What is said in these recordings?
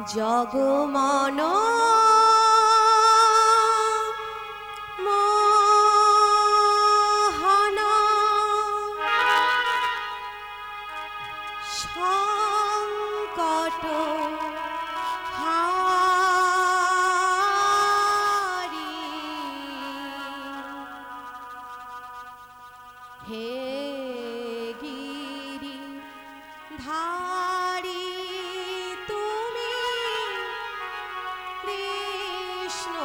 জগমন মোহন সংকট হারি হে গিরি ধারি তুমি কৃষ্ণ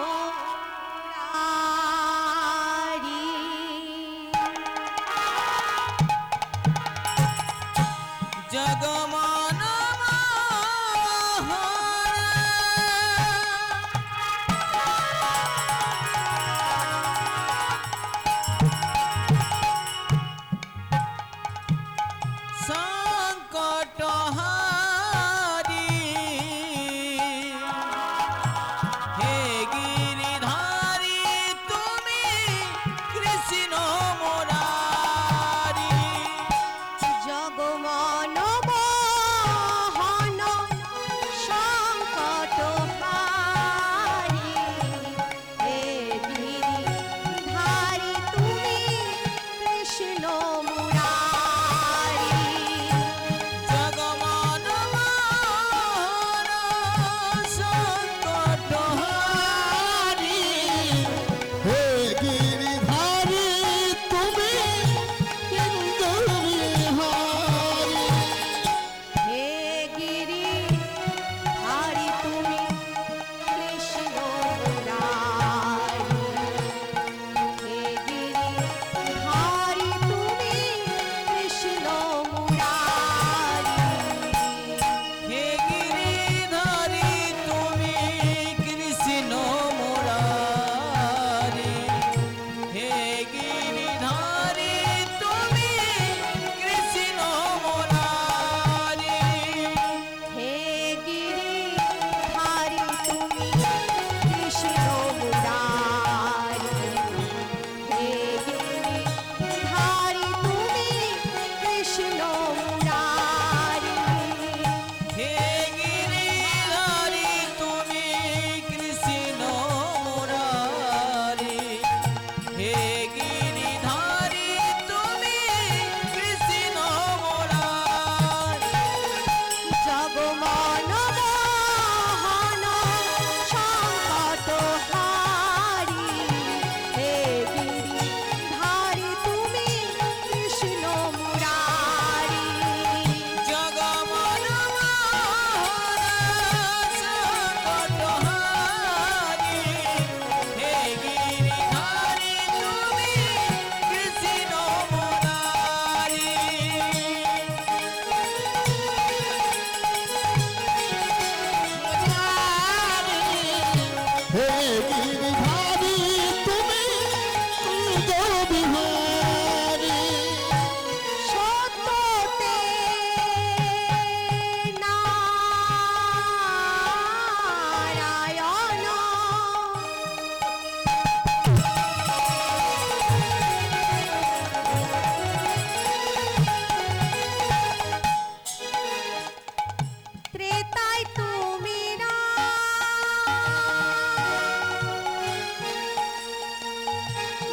মুরারি জগমন সংকট হারি হে গিরিধারি তুমি কৃষ্ণ মুরারি জগমন মোহন সংকট হারি হে গিরিধারি তুমি কৃষ্ণ মুরারি জগমন সংকট হারি হে গিরিধারী তুমি ইন্দ্র বিহারী হে গিরিধারি তুমি কৃষ্ণ মুরারি হে গিরিধারি তুমি কৃষ্ণ মুরারি হে গিরিধারি তুমি কৃষ্ণ মুরারি হে গিরিধারি তুমি কৃষ্ণ মুরারি হে গিরিধারি তুমি কৃষ্ণ মুরারি হে গিরিধারি তুমি কৃষ্ণ মুরারি হে গিরিধারি তুমি কৃষ্ণ মুরারি হে গিরিধারি তুমি কৃষ্ণ মুরারি জগমন মোহন সংকট হারি হে গিরিধারি তুমি কৃষ্ণ মুরারি জগমন সংকট হারি হে গিরিধারি তুমি কৃষ্ণ মুরারি হে গিরিধারী তুমি ইন্দ্র বিহারী সত্যতে নারায়ণ ত্রেতায় তুমি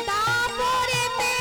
দাপরেতে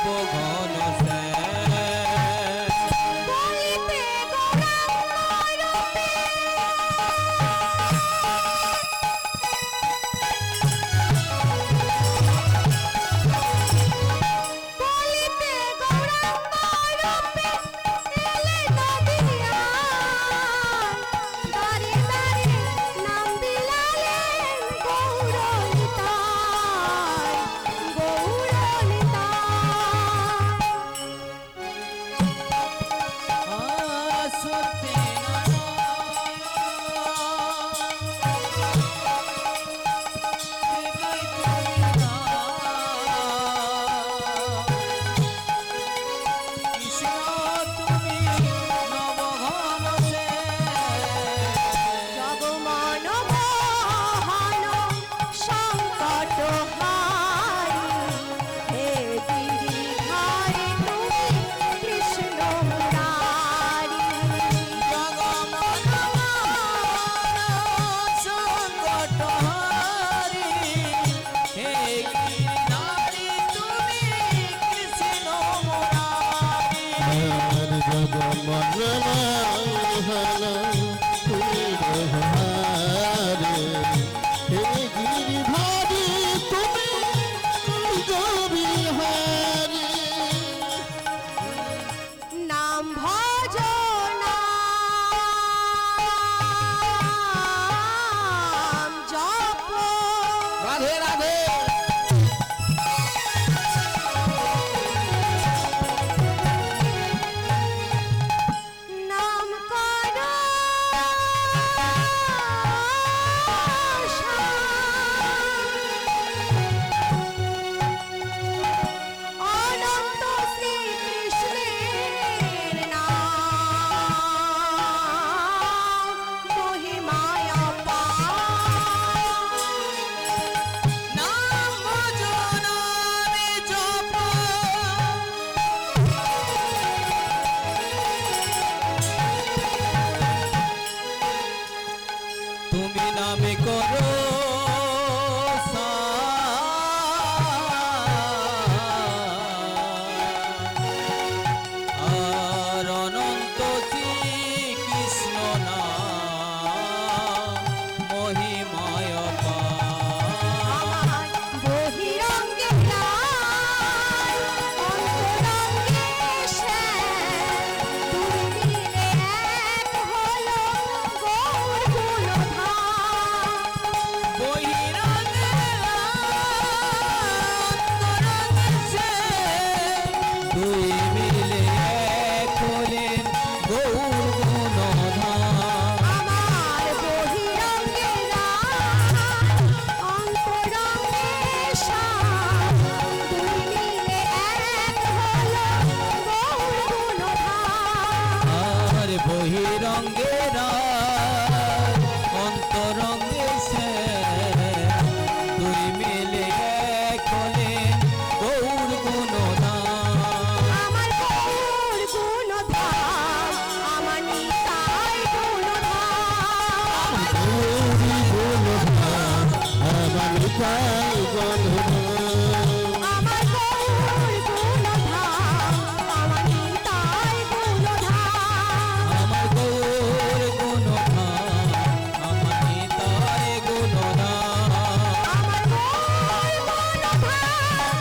নব ঘন শ্যাম। বলিতে গৌরাঙ্গ রূপে বলিতে গৌরাঙ্গ রূপে এলে নদিয়ায়, দ্বারে দ্বারে নাম বিলালেন গৌরনিতাই, গৌরনিতাই। জগমন মোহন সংকট হারি, হে গিরিধারী তুমি কৃষ্ণ মুরারি। আর জগমোহন তুমি রহারে, হে গিরিধারী তুমি গৌরবিহারী। নাম ভজ নাম জপ, রাধে রাধে নাম কর অনন্ত শ্রীকৃষ্ণের নাম মহিমায় অপার। নাম ভজ নামে জপ। তুমি নামে করো আর অনন্ত শ্রীকৃষ্ণ নাম মহিমায় অপার। আমার বহিরঙ্গে লাল, অন্তরঙ্গে শ্যাম, দুই মিলে এক হলো গৌর গুণধাম। বহিরঙ্গে অন্তরঙ্গে শ্যাম, দুই মিলে এক হলেন গৌর গুণধাম। আমার বহিরঙ্গে লাল, অন্তরঙ্গে শ্যাম, দুই মিলে এক হলো গৌর গুণধাম। আর বহিরঙ্গে রাত, অন্তরঙ্গে শ্যাম, দুই মিলে এক হলেন গৌর গুণধাম। আমার গৌর গুণধাম, আমার নিতাই গুণধাম। গৌরী গুণধাম আমার নিতাই গুণধাম। আমার গৌর গুণধাম, আমার নিতাই গুণধাম। আমার গৌর গুণধাম, আমার নিতাই গুণধাম। আমার গৌর গুণধাম,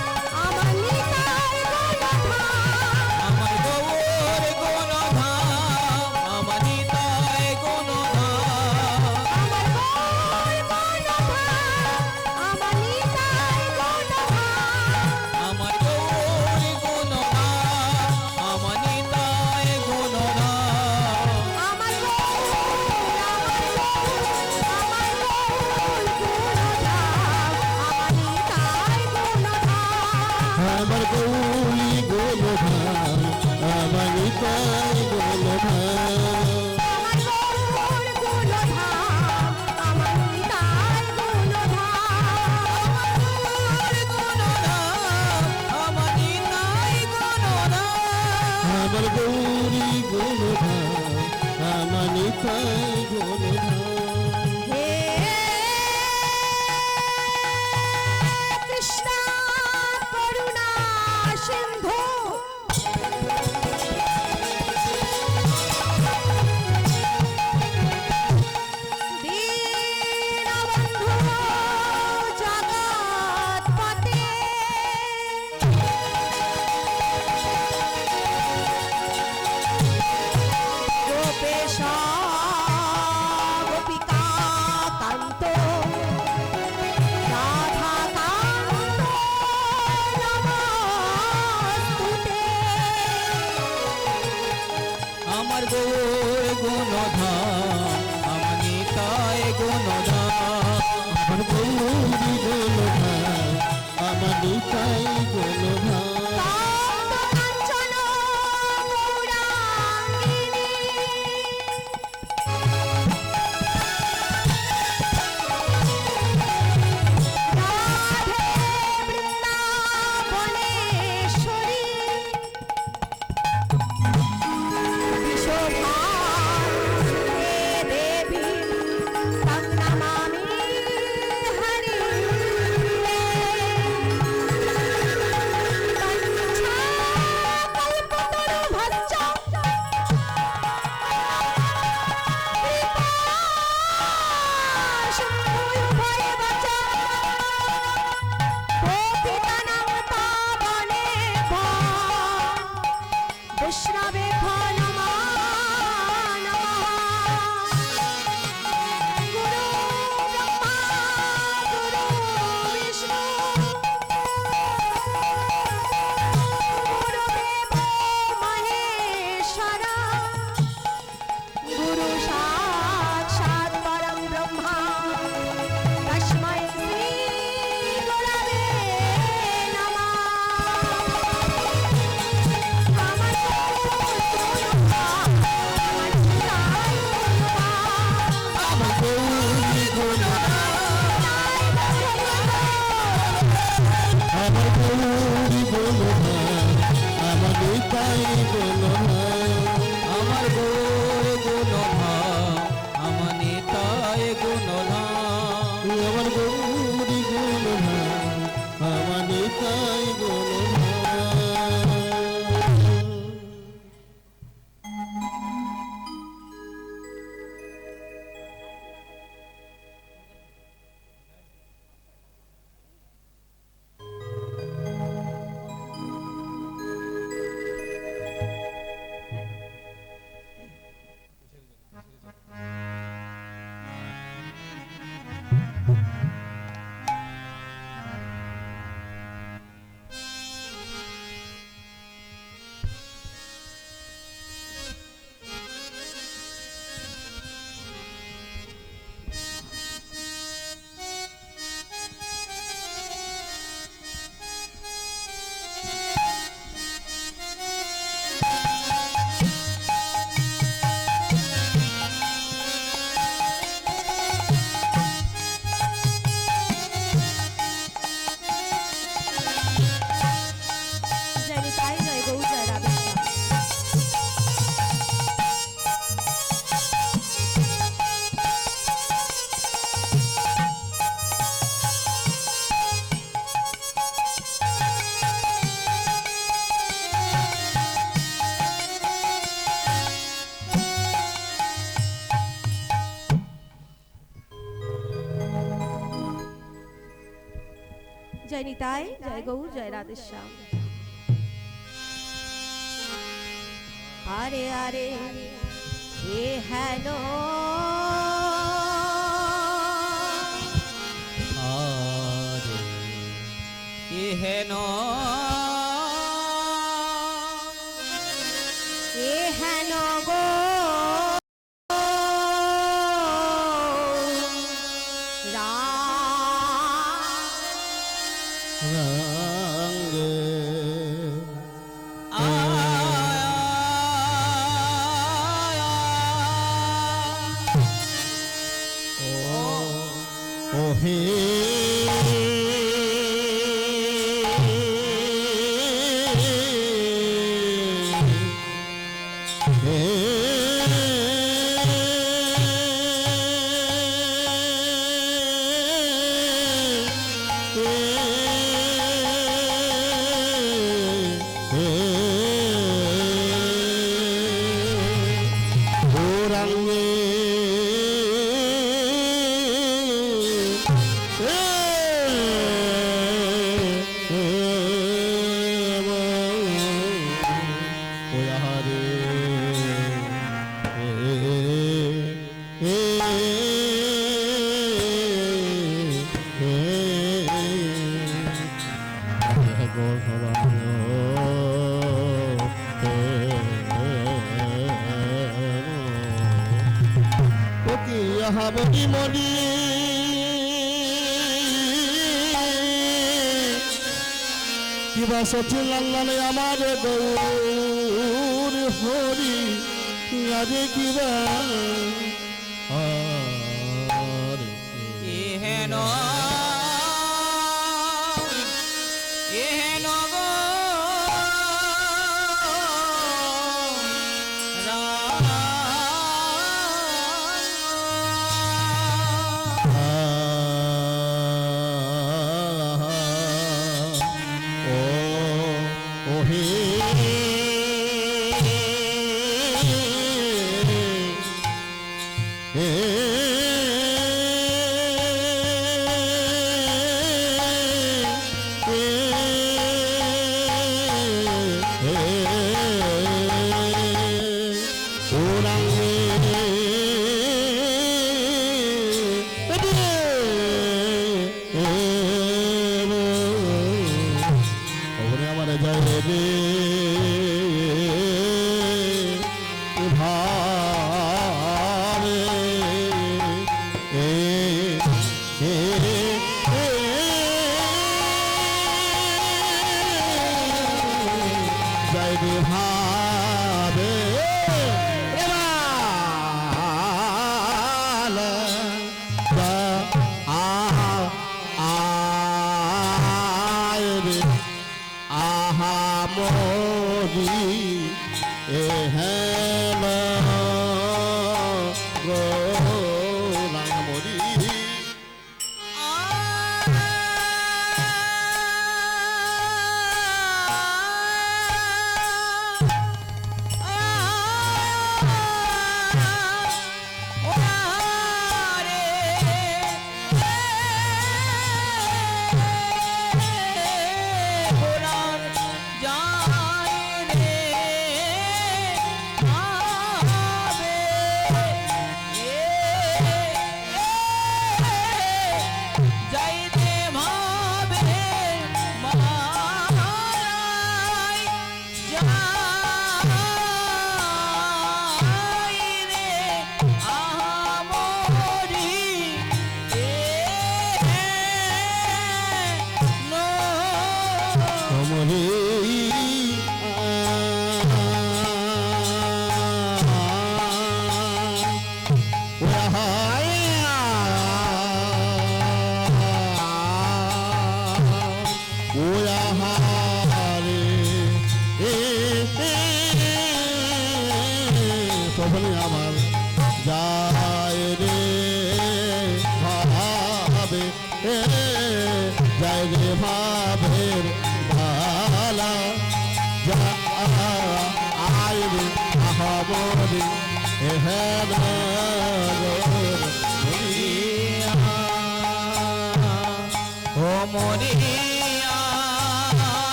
আমার নিতাই গুণধাম। আমার গৌর গুণধাম, আমার নিতাই গুণধাম। আমার গৌর গুণধাম, আমার নিতাই গুণধাম। আমার গৌর গুণধাম, আমার নিতাই গুণধাম। আমার গৌর, আমার গৌর গুণধাম, আমার নিতাই গুণধাম। আমার গৌরী গুণধাম আমার নিতাই গুণধাম। আমার গৌর গুণধাম, আমার নিতাই গুণধাম। আমার গুণধাম, আমার নিতাই গুণধাম। আমার গৌরী গুণধাম আমার নিতাই গুণধাম। হে কৃষ্ণ করুণা সিন্ধু আমার গৌর গুণধাম আমার নিতাই গুণধাম আমার গৌরী গুণধাম আমার নিতাই গুণধাম কাঞ্চন গৌরাঙ্গিনী রাধে বৃন্দাবনেশ্বরী বিশোভানুসুতে দেবী তং নমামি হরি বৈষ্ণবে নমঃ গুরু ব্রহ্মা গুরু বিষ্ণু গুরুদেব মহেশ্বর গুরু সাক্ষাৎ পরম ব্রহ্মা তস্मै শ্রী গুরবে নমঃ আমার আমার গৌরী গুণধাম আমার গৌরী গুণধাম আমার নিতাই গুণধাম আমার গৌর গুণধাম আমার নিতাই গুণধাম আমার গৌরী গুণধাম আমার নিতাই গুণধাম জয় নিতাই জয় গৌ জয় রাধেশ্যাম জয় নিতাই জয় গৌ জয় রাধেশ্যাম আরে আরে এ হ্যালো আরে এ হেন এ হ্যালো গো রঙ্গে ওহে হে হাবি মরি কিবা সচি লাল্লালে আমার গৌর হরি আরে কিবা আরে হেন হেন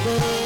গো রে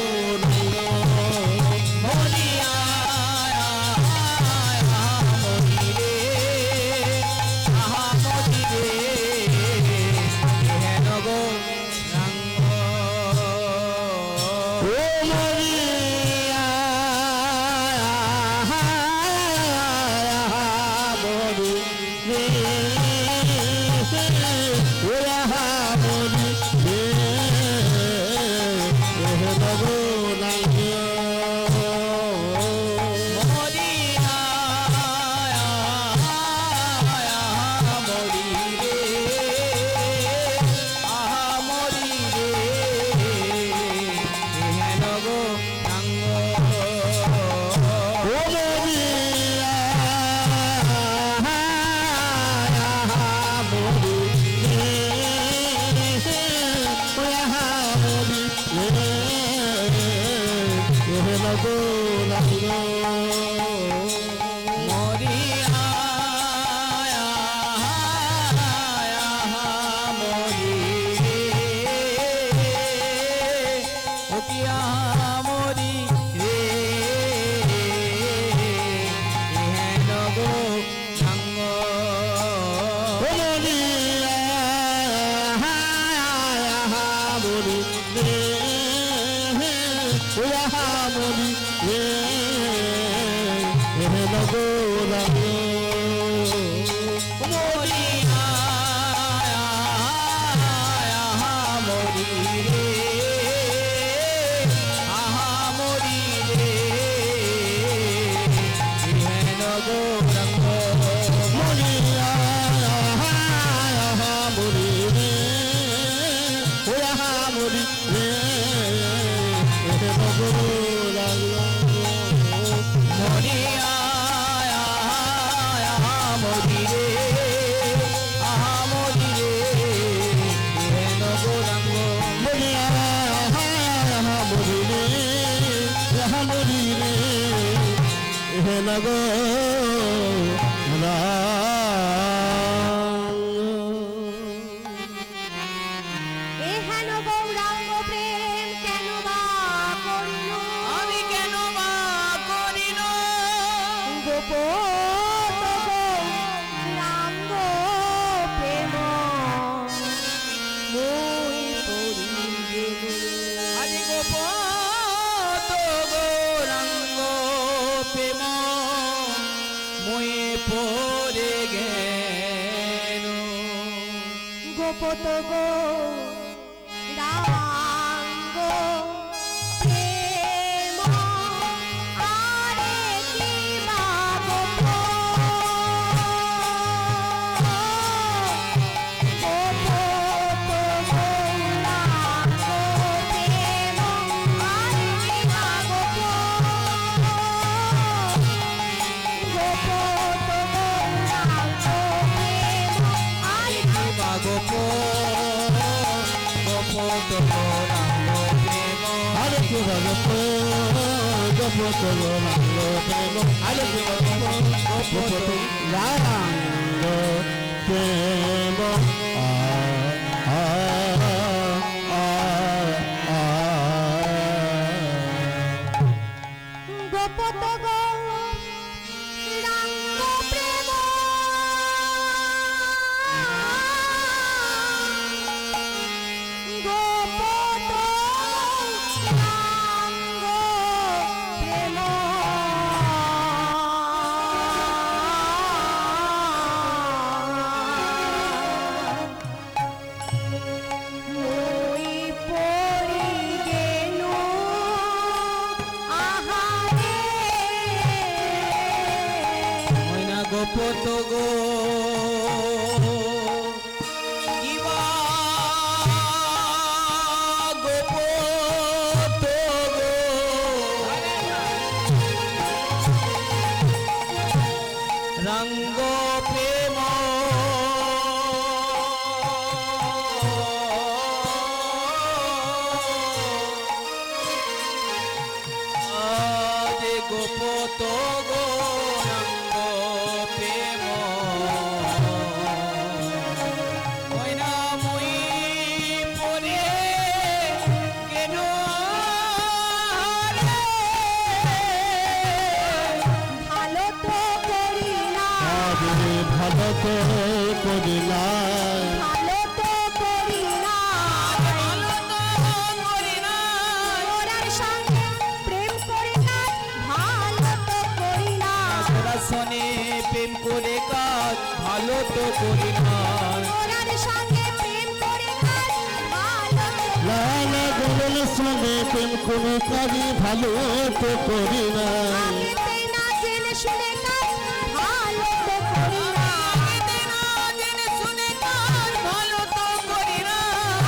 করে গেল গোপত গো রাঙ্গ প্রেম আরে কি বা গোপ গোপত গো রাঙ্গ প্রেম আরে কি বা গোপ গোপত গো রাঙ্গ প্রেম আরে কি বা গোপ গোপত রাঙ্গ প্রেম আরে কি গপ গপ রাঙ্গ প্রেম আরে কি গপ রাঙ্গ প্রেম আ আ আ গোপত গো রাঙ্গ প্রেম গোপত রাঙ্গ প্রেম মই পড়ি গেলু আহারে ময়না গোপত গো কিবা গোপত গো রঙ্গ প্রেম আজ গোপত গো রঙ্গ প্রেম ময়না মুই পরে কেন ভালো তো করি না আরে ভালো তো করি না ভালো তো করি না ভালো তো করি না ওরার সঙ্গে প্রেম করি না ভালো তো করি না তোরা শোনে প্রেম করে কাজ ভালো তো করি না ওরার সঙ্গে প্রেম করি না ভালো তো লালা গোল সঙ্গে প্রেম কোনো কাজই ভালো তো করি না আগেতে না জেনে শুনে কাজ ভালো তো করি না আগেতে না জেনে শুনে কাজ ভালো তো করি না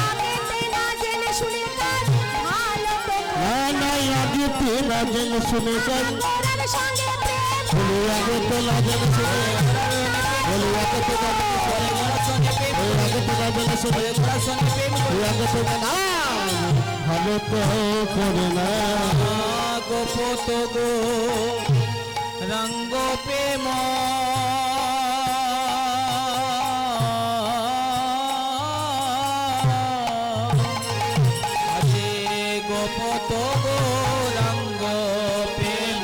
আগেতে না জেনে শুনে কাজ ভালো তো করি না না আগে তো না জেনে শুনে কাজ ওরার সঙ্গে প্রেম বলি আগে তো না জেনে শুনে বলি আগে তো না জেনে শুনে তোরা শোনে প্রেম বলি আগে তো না জেনে শুনে তোরা শোনে প্রেম বলি আগে তো না ভালো তো করি না গোপত গো রঙ্গ প্রেম আছে গোপত গো রঙ্গ প্রেম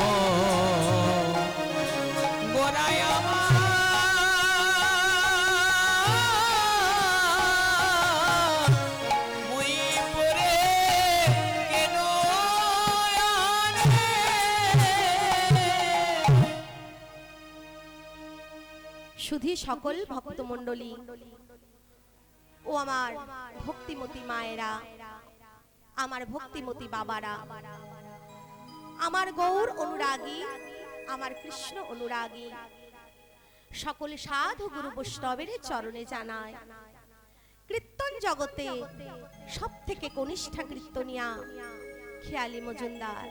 গোরাই আমার মুই পরে কেন আনে শুধু সকল ভক্তমণ্ডলী ও আমার ভক্তিমতী মায়েরা, আমার ভক্তিমতী বাবারা, আমার গৌর অনুরাগী, আমার কৃষ্ণ অনুরাগী সকল সাধু গুরু বৈষ্ণবের চরণে জানায় কীর্তন জগতে সব থেকে কনিষ্ঠা কীর্তনিয়া খেয়ালি মজুমদার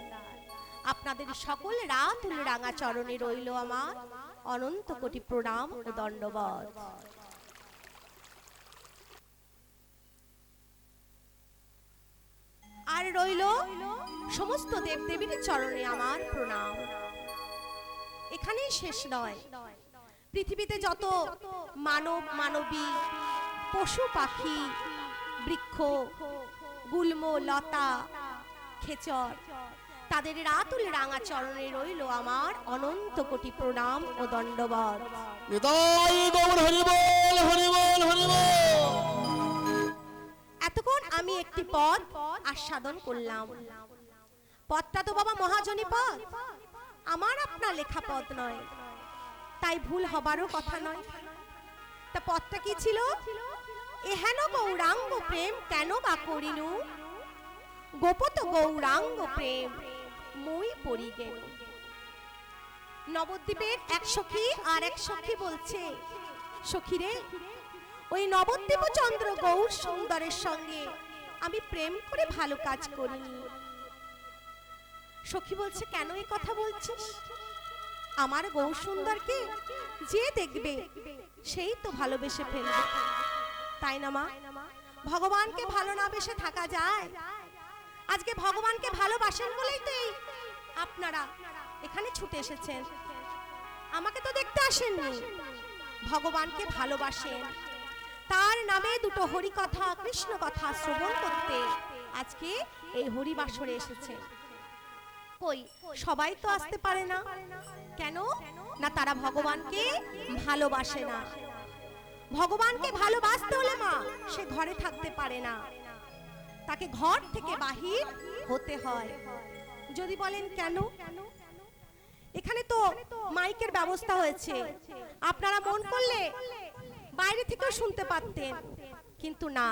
আপনাদের সকল রাতুল রাঙা চরণে রইল আমার অনন্ত কোটি প্রণাম ও দণ্ডবত। আর রইল সমস্ত দেবদেবীর চরণে আমার প্রণাম। এখানেই শেষ নয়, পৃথিবীতে যত মানব মানবী পশু পাখি বৃক্ষ গুল্ম লতা খেচর তাদের রাতুল রাঙা চরণে রইল আমার অনন্ত কোটি প্রণাম ও দণ্ডবত। নিতাই গৌর হরি বল হরি বল হরি বল। এতক্ষণ আমি একটি পদ আস্বাদন করলাম। পদটা তো বাবা মহাজনী পদ, আমার আপনার লেখা পদ নয়। তাই ভুল হবারও কথা নয়। তা পথটা কি ছিল? এহেন গৌরাঙ্গ প্রেম কেন বা করিনু, গোপত গৌরাঙ্গ প্রেম মই পড়ি গেল। নবদ্বীপের এক সখী আর এক সখী বলছে, সখী রে, ওই নবদ্বীপ চন্দ্র গৌর সুন্দরের সঙ্গে আমি প্রেম করে ভালো কাজ করিনি। সখী বলছে, কেন এই কথা বলছিস? আমার গৌর সুন্দরকে যে দেখবে সেই তো ভালোবেসে ফেলবে, তাই না মা? ভগবানকে ভালো না বেসে থাকা যায়? আজকে ভগবানকে ভালোবাসেন বলেই তো এই আপনারা এখানে ছুটে এসেছেন, আমাকে তো দেখতে আসেননি। ভগবানকে ভালোবাসেন, তার নামে দুটো হরি কথা কৃষ্ণ কথা শ্রবণ করতে আজকে এই হরি বাসরে এসেছে। কই সবাই তো আসতে পারে না, কেন না? তারা ভগবানকে ভালোবাসে না। ভগবানকে ভালোবাসতে হলে মা সে ঘরে থাকতে পারে না, তাকে ঘর থেকে বাহির হতে হয়। যদি বলেন কেন, এখানে তো মাইকের ব্যবস্থা হয়েছে, আপনারা মন করলে বাইরে থেকেও শুনতে পারতেন, কিন্তু না,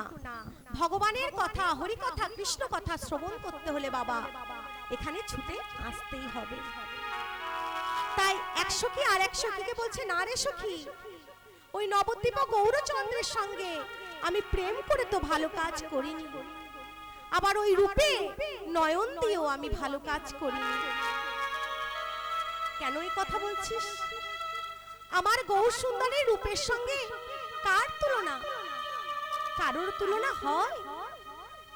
ভগবানের কথা হরি কথা কৃষ্ণ কথা শ্রবণ করতে হলে বাবা এখানে ছুটে আসতেই হবে। তাই এক সখী আর এক সখীকে বলছে, না রে সখী, ওই নবদ্বীপ গৌরচন্দ্রের সঙ্গে আমি প্রেম করে তো ভালো কাজ করিনি, আবার ওই রূপে নয়ন দিয়েও আমি ভালো কাজ করিনি। কেন এই কথা বলছিস? আমার গৌর সুন্দরের রূপের সঙ্গে কার তুলনা? কারোর তুলনা হয়?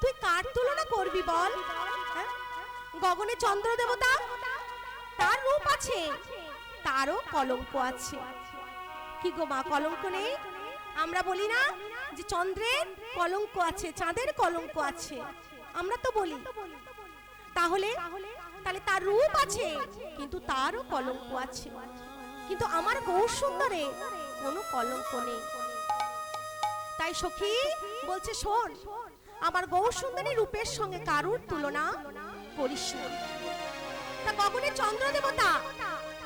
তুই কার তুলনা করবি বল? গগনে চন্দ্র দেবতা, তার রূপ আছে, তারও কলঙ্ক আছে। কি গো মা, কলঙ্ক নেই? আমরা বলি না যে চন্দ্রের কলঙ্ক আছে, চাঁদের কলঙ্ক আছে, আমরা তো বলি। তাহলে তার রূপ আছে কিন্তু তারও কলঙ্ক আছে, কিন্তু আমার গৌর সুন্দরে কোনো কলঙ্ক নেই। তাই সখী বলছে, শোন, আমার গৌর সুন্দরী রূপের সঙ্গে কারুর তুলনা করিস না। তা গগনে চন্দ্র দেবতা,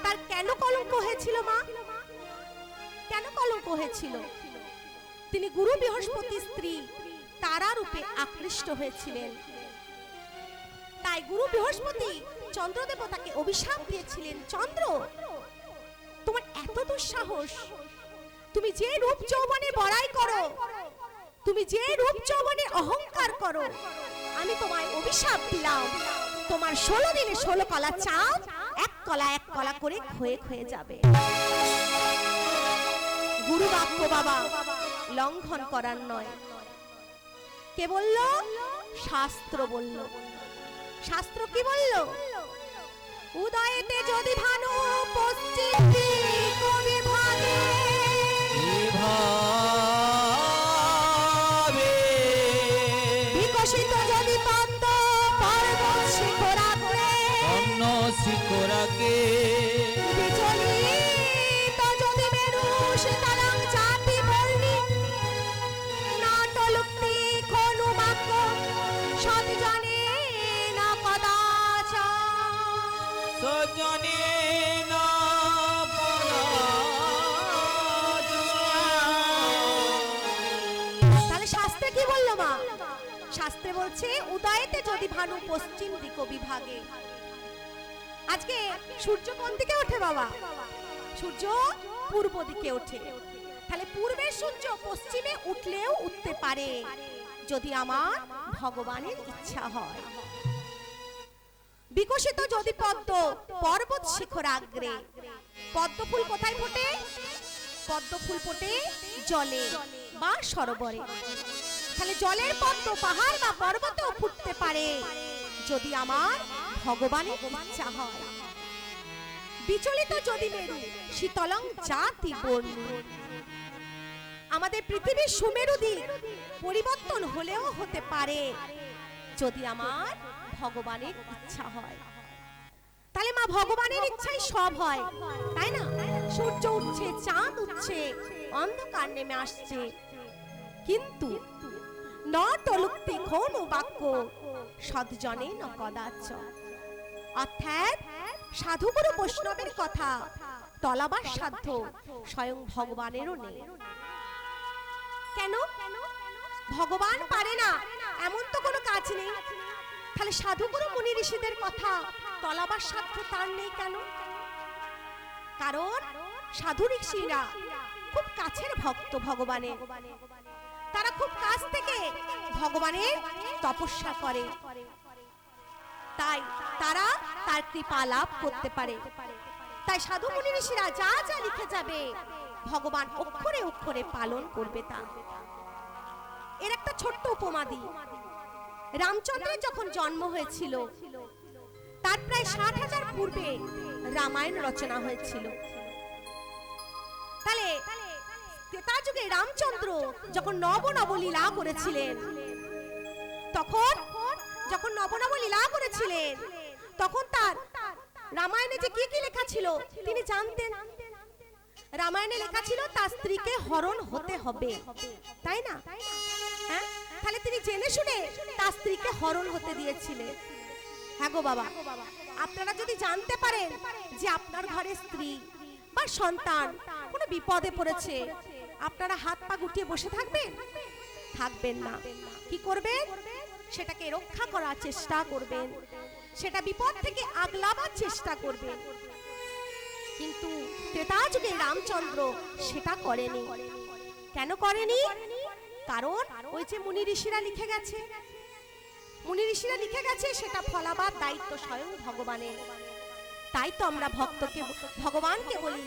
তার কেন কলঙ্ক হয়েছিল মা? কেন কলঙ্ক হয়েছিল? তিনি গুরু বৃহস্পতির স্ত্রী তারা রূপে আকৃষ্ট হয়েছিলেন। তাই গুরু বৃহস্পতি চন্দ্র দেবতাকে অভিশাপ দিয়েছিলেন, চন্দ্র, তোমার এত দুঃসাহস, তুমি যে রূপ যৌবনে বড়াই করো, তুমি যে রূপ যৌবনে অহংকার করো, আমি তোমায় অভিশাপ দিলাম, তোমার 16 দিনে 16 কলা চাঁদ এক কলা করে ক্ষয়ে ক্ষয়ে যাবে। গুরু বাক্য বাবা লঙ্ঘন করার নয়। কে বলল? শাস্ত্র বলল। শাস্ত্র কি বলল? উদয়েতে যদি ভানু পশ্চিম দিক বিভাগে, বিকশিত যদি পদ্ম পর্বত শিখরাগ্রে, শিখরাগ্রে বিচলিত যদি মেরু শীতলং জাতি বর্ণি, নাটলুক্তি খনু বাক্য সৎজনে না কদাচন, সজ্জনে না পরাজন। তাহলে শাস্ত্রে কি বললো মা? শাস্ত্রে বলছে উদয়েতে যদি ভানু পশ্চিম দিক বিভাগে। আজকে সূর্য কোন দিকে ওঠে বাবা? সূর্য পূর্ব দিকে ওঠে। তাহলে পূর্বের সূর্য পশ্চিমে উঠলেও উঠতে পারে যদি আমার ভগবানের ইচ্ছা হয়। বিকশিত যদি পদ্ম পর্বত শিখরাগ্রে, পদ্ম ফুল কোথায় ফোটে? পদ্ম ফুল ফোটে জলে বা সরোবরে। তাহলে জলের পদ্ম পাহাড় বা পর্বতেও ফুটতে পারে যদি আমার ভগবানের ইচ্ছা হয়। বিচলিত যদি মেরু শীতলং জাতি বর্ণি, আমাদের পৃথিবীর সুমেরু দিক পরিবর্তন হলেও হতে পারে যদি আমার ভগবানের ইচ্ছা হয়। তাহলে মা ভগবানের ইচ্ছাই সব হয়, তাই না? সূর্য উঠছে, চাঁদ উঠছে, অন্ধকার নেমে আসছে, কিন্তু নটলুক্তি খনু বাক্য সৎজনে ন কদাচ। অর্থাৎ সাধুগুরু বৈষ্ণবের কথা তলাবার সাধ্য স্বয়ং ভগবানেরও নেই। কেন? ভগবান পারে না এমন তো কোনো কাজ নেই। তাহলে সাধুগুরু মুনি ঋষিদের কথা তলাবার সাধ্য তার নেই কেন? কারণ সাধু ঋষিরা খুব কাছের ভক্ত ভগবানের, তারা খুব কাছ থেকে ভগবানের তপস্যা করে, তাই তারা তার কৃপা লাভ করতে পারে। তাই সাধু মুনি ঋষিরা যা যা লিখে যাবে ভগবান অক্ষরে অক্ষরে পালন করবে তা। এর একটা ছোট্ট উপমা দিই। রামচন্দ্রের যখন জন্ম হয়েছিল তার প্রায় 60,000 পূর্বে রামায়ণ রচনা হয়েছিল। তাহলে ত্রেতা যুগে রামচন্দ্র যখন নব নব লীলা করেছিলেন, তখন তার রামায়ণে যে কি কি লেখা ছিল তিনি জানতেন। রামায়ণে লেখা ছিল তার স্ত্রীকে হরণ হতে হবে, তাই না? হ্যাঁ, তাহলে তিনি জেনে শুনে তার স্ত্রীকে হরণ হতে দিয়েছিলেন। হ্যাঁ গো বাবা, আপনারা যদি জানতে পারেন যে আপনার ঘরে স্ত্রী বা সন্তান কোনো বিপদে পড়েছে, আপনারা হাত পা গুটিয়ে বসে থাকবেন? থাকবেন না। কি করবেন? সেটাকে রক্ষা করার চেষ্টা করবেন, সেটা বিপদ থেকে আগলাবার চেষ্টা করবেন। কিন্তু ত্রেতা যুগে রামচন্দ্র সেটা করেনি। কেন করেনি? কারণ ওই যে মুনি ঋষিরা লিখে গেছে সেটা ফলাবার দায়িত্ব স্বয়ং ভগবানের। তাই তো আমরা ভগবানকে বলি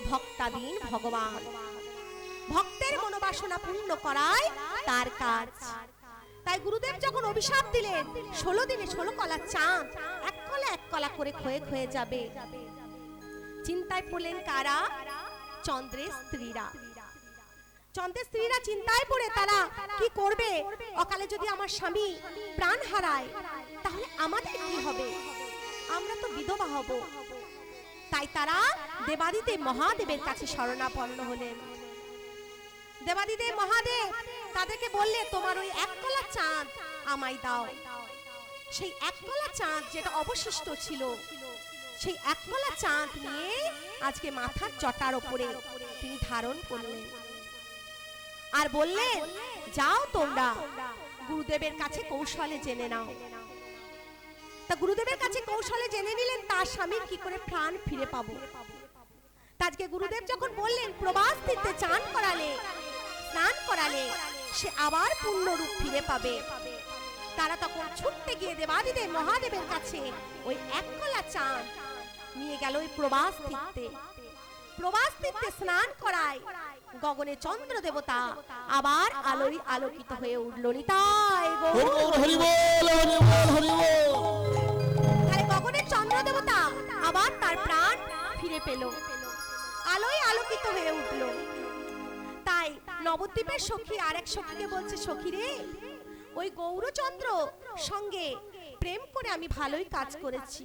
ভক্তাধীন ভগবান। ভক্তের মনোবাসনা পূর্ণ করাই তার কাজ। তাই গুরুদেব যখন অভিশাপ দিলেন 16 দিনে 16 কলা চাঁদ এক কলা করে ক্ষয়ে ক্ষয়ে যাবে, চিন্তায় পড়লেন কারা? চন্দ্রের স্ত্রীরা। চিন্তায় পড়ে তারা কি করবে? অকালে যদি আমার স্বামী প্রাণ হারায় তাহলে আমাদের কি হবে? আমরা তো বিধবা হব। তাই তারা দেবাদিদেব মহাদেবের কাছে শরণাপন্ন হলেন। দেবাদিদেব মহাদেব তাদেরকে বললে তোমার ওই এক কলা চাঁদ আমায় দাও। সেই এক কলা চাঁদ যেটা অবশিষ্ট ছিল, সেই এক কলা চাঁদ নিয়ে আজকে মাথার জটার উপরে তিনি ধারণ করলেন আর বললেন যাও তোমরা গুরুদেবের কাছে কৌশলে জেনে নাও। তা গুরুদেবের কাছে কৌশলে জেনে নিলেন তার স্বামীর কি করে প্রাণ ফিরে পাবো। আজকে গুরুদেব যখন বললেন প্রবাস তীর্থে স্নান করালে সে আবার পূর্ণ রূপ ফিরে পাবে, তারা তখন ছুটতে গিয়ে দেবাদিদেব মহাদেবের কাছে ওই এক কলা চাঁদ নিয়ে গেল ওই প্রবাস তীর্থে স্নান করায় গগনে চন্দ্র দেবতা আবার আলোয় আলোকিত হয়ে উঠল। নিতাই গগনে চন্দ্র দেবতা আবার তার প্রাণ ফিরে পেল, আলোয় আলোকিত হয়ে উঠল। তাই নবদ্বীপের সখী আরেক সখীকে বলছে, সখী রে, ওই গৌরচন্দ্র সঙ্গে প্রেম করে আমি ভালোই কাজ করেছি,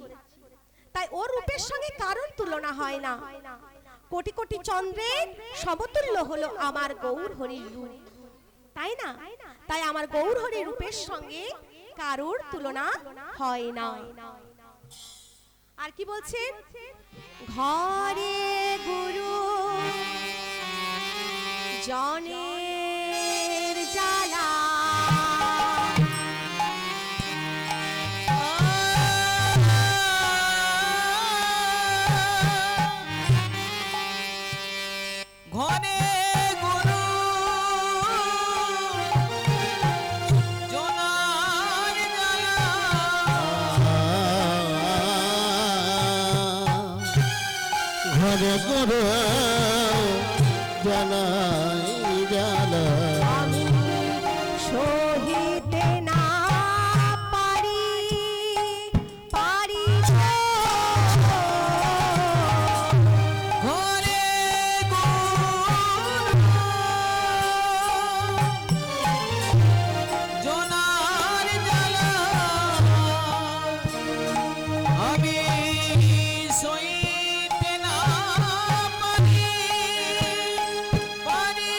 তাই ওর রূপের সঙ্গে কারোর তুলনা হয় না। কোটি কোটি চন্দ্রের সমতুল্য হলো আমার গৌর হরির রূপ, তাই না? তাই আমার গৌর হরির রূপের সঙ্গে কারোর তুলনা হয় না। আর কি বলছেন? ঘরে গুরু জনের জ্বালা ঘরে গুরু জনার জ্বালা, ঘরে ঘরে জানাই জানা আমি সহিতে না পারি ঘরে গুরু জনার জ্বালা, আমি সইতে না পারি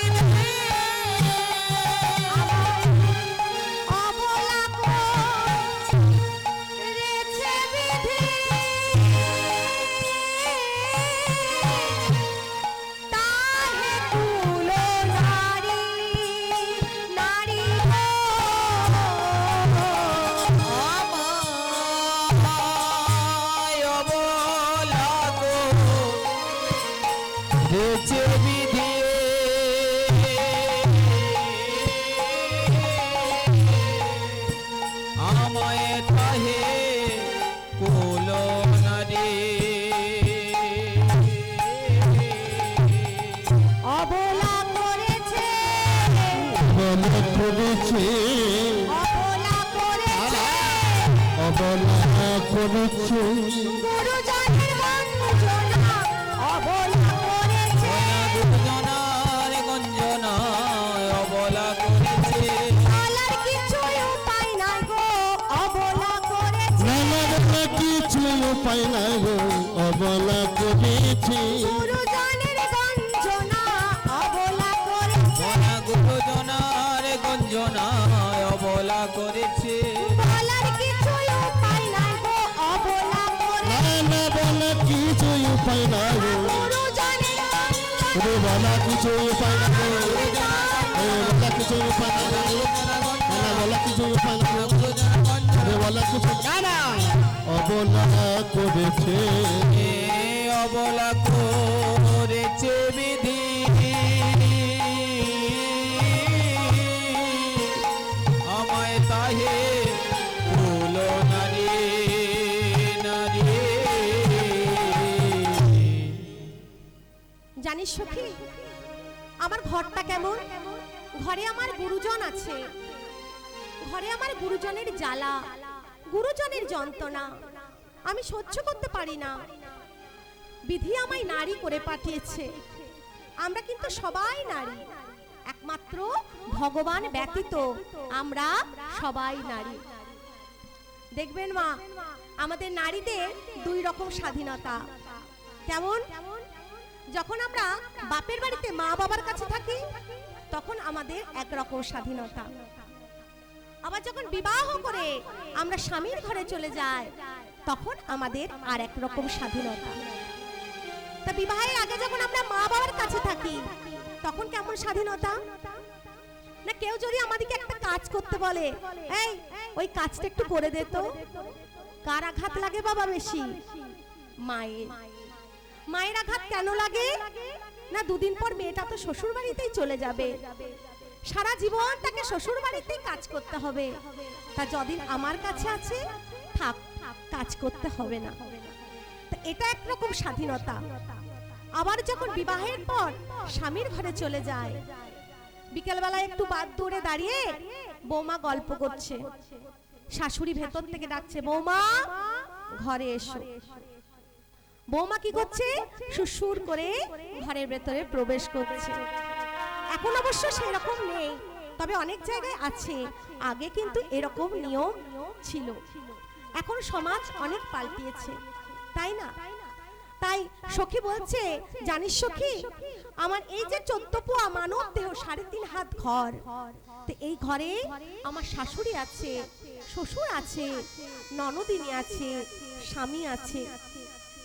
অবলা করেছে অবলা করেছে অবলা করেছে গুরুজনের বঞ্চনা অবলা করেছে গুরুজনার গঞ্জনা অবলা করেছে বলার কিছুই উপায় নাই গো অবলা করেছে নানা কিছু উপায় নাই গো অবলা করেছে গুরুজনের বঞ্চনা অবলা করেছে গুরুজনার গঞ্জনা অবলা করেছে বলার কিছুই উপায় নাই গো অবলা করেছে নানা বলা কিছু উপায় নাই গো গুরুজনের রে বলা কিছু উপায় নাই গো বলা কিছু উপায় নাই গো নানা বলা কিছু উপায় নাই গো রে বলা কিছু না অবলা করেছে অবলা করেছে বিধি আমায় তাহে ভুলো নারী নারী জানিস সখী আমার ঘরটা কেমন ঘরে আমার গুরুজন আছে ঘরে আমার গুরুজনের জ্বালা গুরুজনের যন্ত্রণা আমি সহ্য করতে পারি না বিধি আমায় নারী করে পাঠিয়েছে আমরা কিন্তু সবাই নারী একমাত্র ভগবান ব্যতীত আমরা সবাই নারী দেখবেন মা আমাদের নারীদের দুই রকম স্বাধীনতা কেমন যখন আমরা বাপের বাড়িতে মা বাবার কাছে থাকি তখন আমাদের একরকম স্বাধীনতা আবার যখন বিবাহ করে আমরা স্বামীর ঘরে চলে যাই তখন আমাদের আর এক রকম স্বাধীনতা তা বিবাহের আগে যখন আমরা মা বাবার কাছে থাকি তখন কেমন স্বাধীনতা না কেউ যদি আমাদেরকে একটা কাজ করতে বলে এই ওই কাজটা একটু করে দে তো কার আঘাত লাগে বাবা বেশি মায়ের মায়ের আঘাত কেন লাগে না দুদিন পর মেয়েটা তো শ্বশুর বাড়িতেই চলে যাবে সারা জীবন তাকে শ্বশুর বাড়িতেই কাজ করতে হবে তা যদিন আমার কাছে আছে থাক কাজ করতে হবে না তা এটা একরকম স্বাধীনতা আবার যখন বিবাহের পর স্বামীর ঘরে চলে যায় বিকেলবেলা একটু বাদ দূরে দাঁড়িয়ে বৌমা গল্প করছে শাশুড়ি ভেতর থেকে ডাকছে বৌমা ঘরে এসো বৌমা কি করছে সুসুর করে ঘরের ভেতরে প্রবেশ করছে এখন অবশ্য সেরকম নেই তবে অনেক জায়গায় আছে আগে কিন্তু এরকম নিয়ম ছিল এখন সমাজ অনেক পাল্টিয়েছে তাই না তাই সখী বলছে জানিস সখী আমার এই যে 14 পোয়া মানব দেহ 3.5 হাত ঘর তো এই ঘরে আমার শাশুড়ি আছে শ্বশুর আছে ননদিনী আছে স্বামী আছে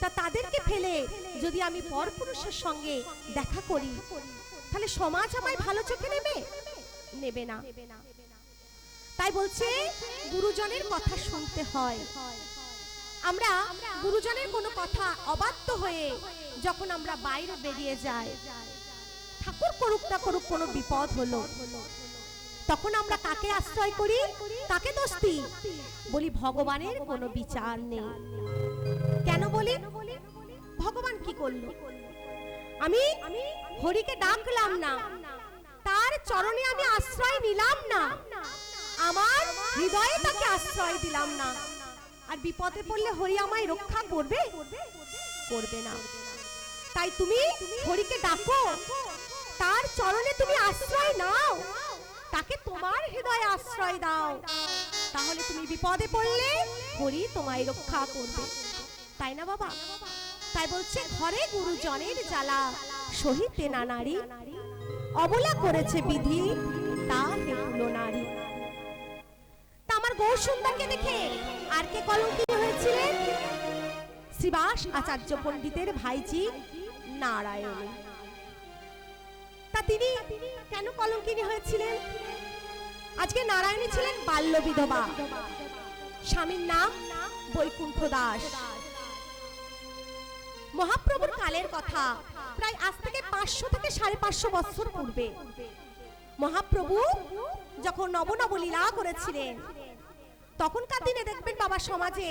তা তাদেরকে ফেলে যদি আমি পরপুরুষের সঙ্গে দেখা করি তাহলে সমাজ আমায় ভালো চোখে নেবে না তাই বলছে গুরুজনের কথা শুনতে হয় আমরা গুরুজনের কোনো কথা অবাধ্য হয়ে যখন আমরা বাইরে বেরিয়ে যাই ঠাকুর করুক না করুক কোনো বিপদ হলো তখন আমরা কাকে আশ্রয় করি কাকে দোষ দিই বলি ভগবানের কোনো বিচার নেই কেন বলি ভগবান কি করলো আমি হরিকে ডাকলাম না তার চরণে আমি আশ্রয় নিলাম না আমার হৃদয়ে তাকে আশ্রয় দিলাম না আর বিপদে পড়লে হরি আমায় রক্ষা করবে করবে না তাই তুমি হরিকে ডাকো তার চরণে তুমি আশ্রয় নাও তাকে তোমার হৃদয়ে আশ্রয় দাও তাহলে তুমি বিপদে পড়লে হরি তোমায় রক্ষা করবে তাই না বাবা তাই বলছে ঘরে গুরুজনের জ্বালা সহিতে না নারী অবলা করেছে বিধি তা হেতুল নারী তা আমার গৌর সুন্দরকে দেখে আর কে কলঙ্কিত হয়েছিলেন শ্রীবাস আচার্য পণ্ডিতের ভাইজি নারায়ণ তা তিনি কেন কলঙ্কিনী হয়েছিলেন আজকে নারায়ণী ছিলেন বাল্য বিধবা স্বামীর নাম বৈকুণ্ঠ দাস মহাপ্রভুর কালের কথা প্রায় আজ থেকে 500 থেকে 550 বছর পূর্বে মহাপ্রভু যখন নব লীলা করেছিলেন তখনকার দিনে দেখবেন বাবা সমাজে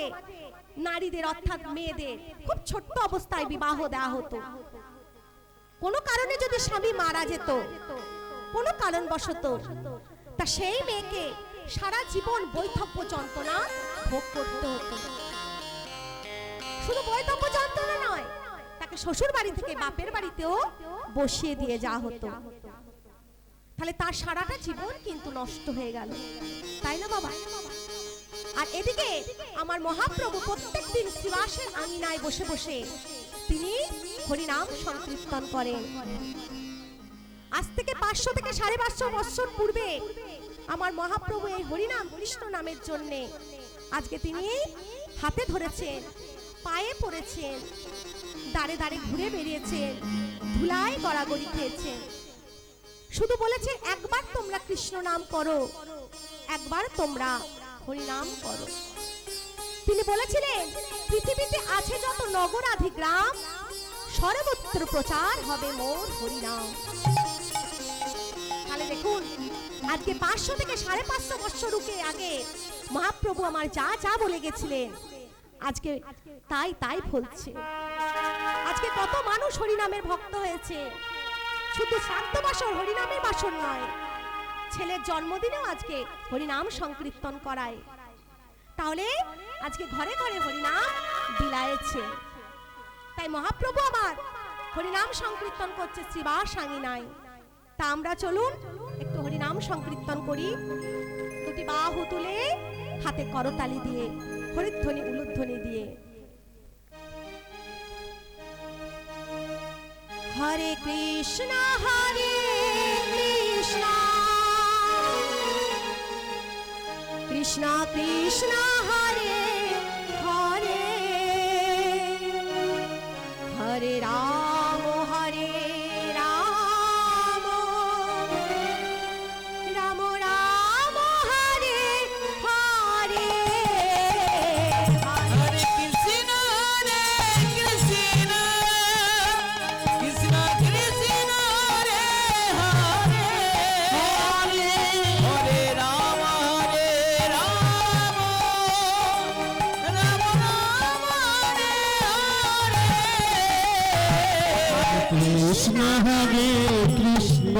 নারীদের অর্থাৎ মেয়েদের খুব ছোট্ট অবস্থায় বিবাহ দেওয়া হতো কোনো কারণে যদি স্বামী মারা যেত কোনো কারণবশত, তা সেই মেয়েকে সারা জীবন বৈধব্য যন্ত্রণা ভোগ করতে হতো। শুধু বৈধব্য যন্ত্রণা নয়, তাকে শ্বশুর বাড়ি থেকে বাপের বাড়িতেও বসিয়ে দিয়ে যাওয়া হতো। তাহলে তার সারাটা জীবন কিন্তু নষ্ট হয়ে গেল, তাই না বাবা? আর এদিকে আমার মহাপ্রভু প্রত্যেকদিন শ্রীবাসের আঙিনায় বসে বসে তিনি হরিনাম সংকীর্তন করেন। আজ থেকে 500 থেকে 550 বছর পূর্বে আমার মহাপ্রভু এই হরিনাম কৃষ্ণ নামের জন্য আজকে তিনি হাতে ধরেছেন, পায়ে পড়েছেন, দাঁড়ে দাঁড়ে ঘুরে বেরিয়েছেন, ধুলায় গড়াগড়ি খেয়েছেন। শুধু বলেছে একবার তোমরা কৃষ্ণ নাম করো, একবার তোমরা হরিনাম করো। তিনি বলেছিলেন পৃথিবীতে আছে যত নগর আদি গ্রাম, সর্বত্র প্রচার হবে মোর হরিনাম। তাহলে দেখুন আজকে 500 থেকে 550 বছর আগে মহাপ্রভু আমার যা যা বলে গেছিলেন আজকে তাই তাই ফলছে। আজকে কত মানুষ হরিনামের ভক্ত হয়েছে। শুধু শ্রাদ্ধ বাসর হরিনামের বাসর নয়, ছেলের জন্মদিনেও আজকে হরিনাম সংকীর্তন করায়। তাহলে আজকে ঘরে ঘরে হরিনাম বিলায়েছে। তাই মহাপ্রভু আমার হরিনাম সংকীর্তন করছে শ্রীবাস আঙিনায়। তা আমরা চলুন একটু হরিনাম সংকীর্তন করি, দুটি বাহু তুলে হাতে করতালি দিয়ে, হরিধ্বনি উলুধ্বনি দিয়ে। হরে কৃষ্ণ কৃষ্ণ কৃষ্ণ হরে হরে, হরে রাম রাম রাম রাম হরে হরে। হরে কৃষ্ণ কৃষ্ণ কৃষ্ণ কৃষ্ণ রে হরে, হরে রাম রাম রাম হরে হরে। কৃষ্ণ হরে কৃষ্ণ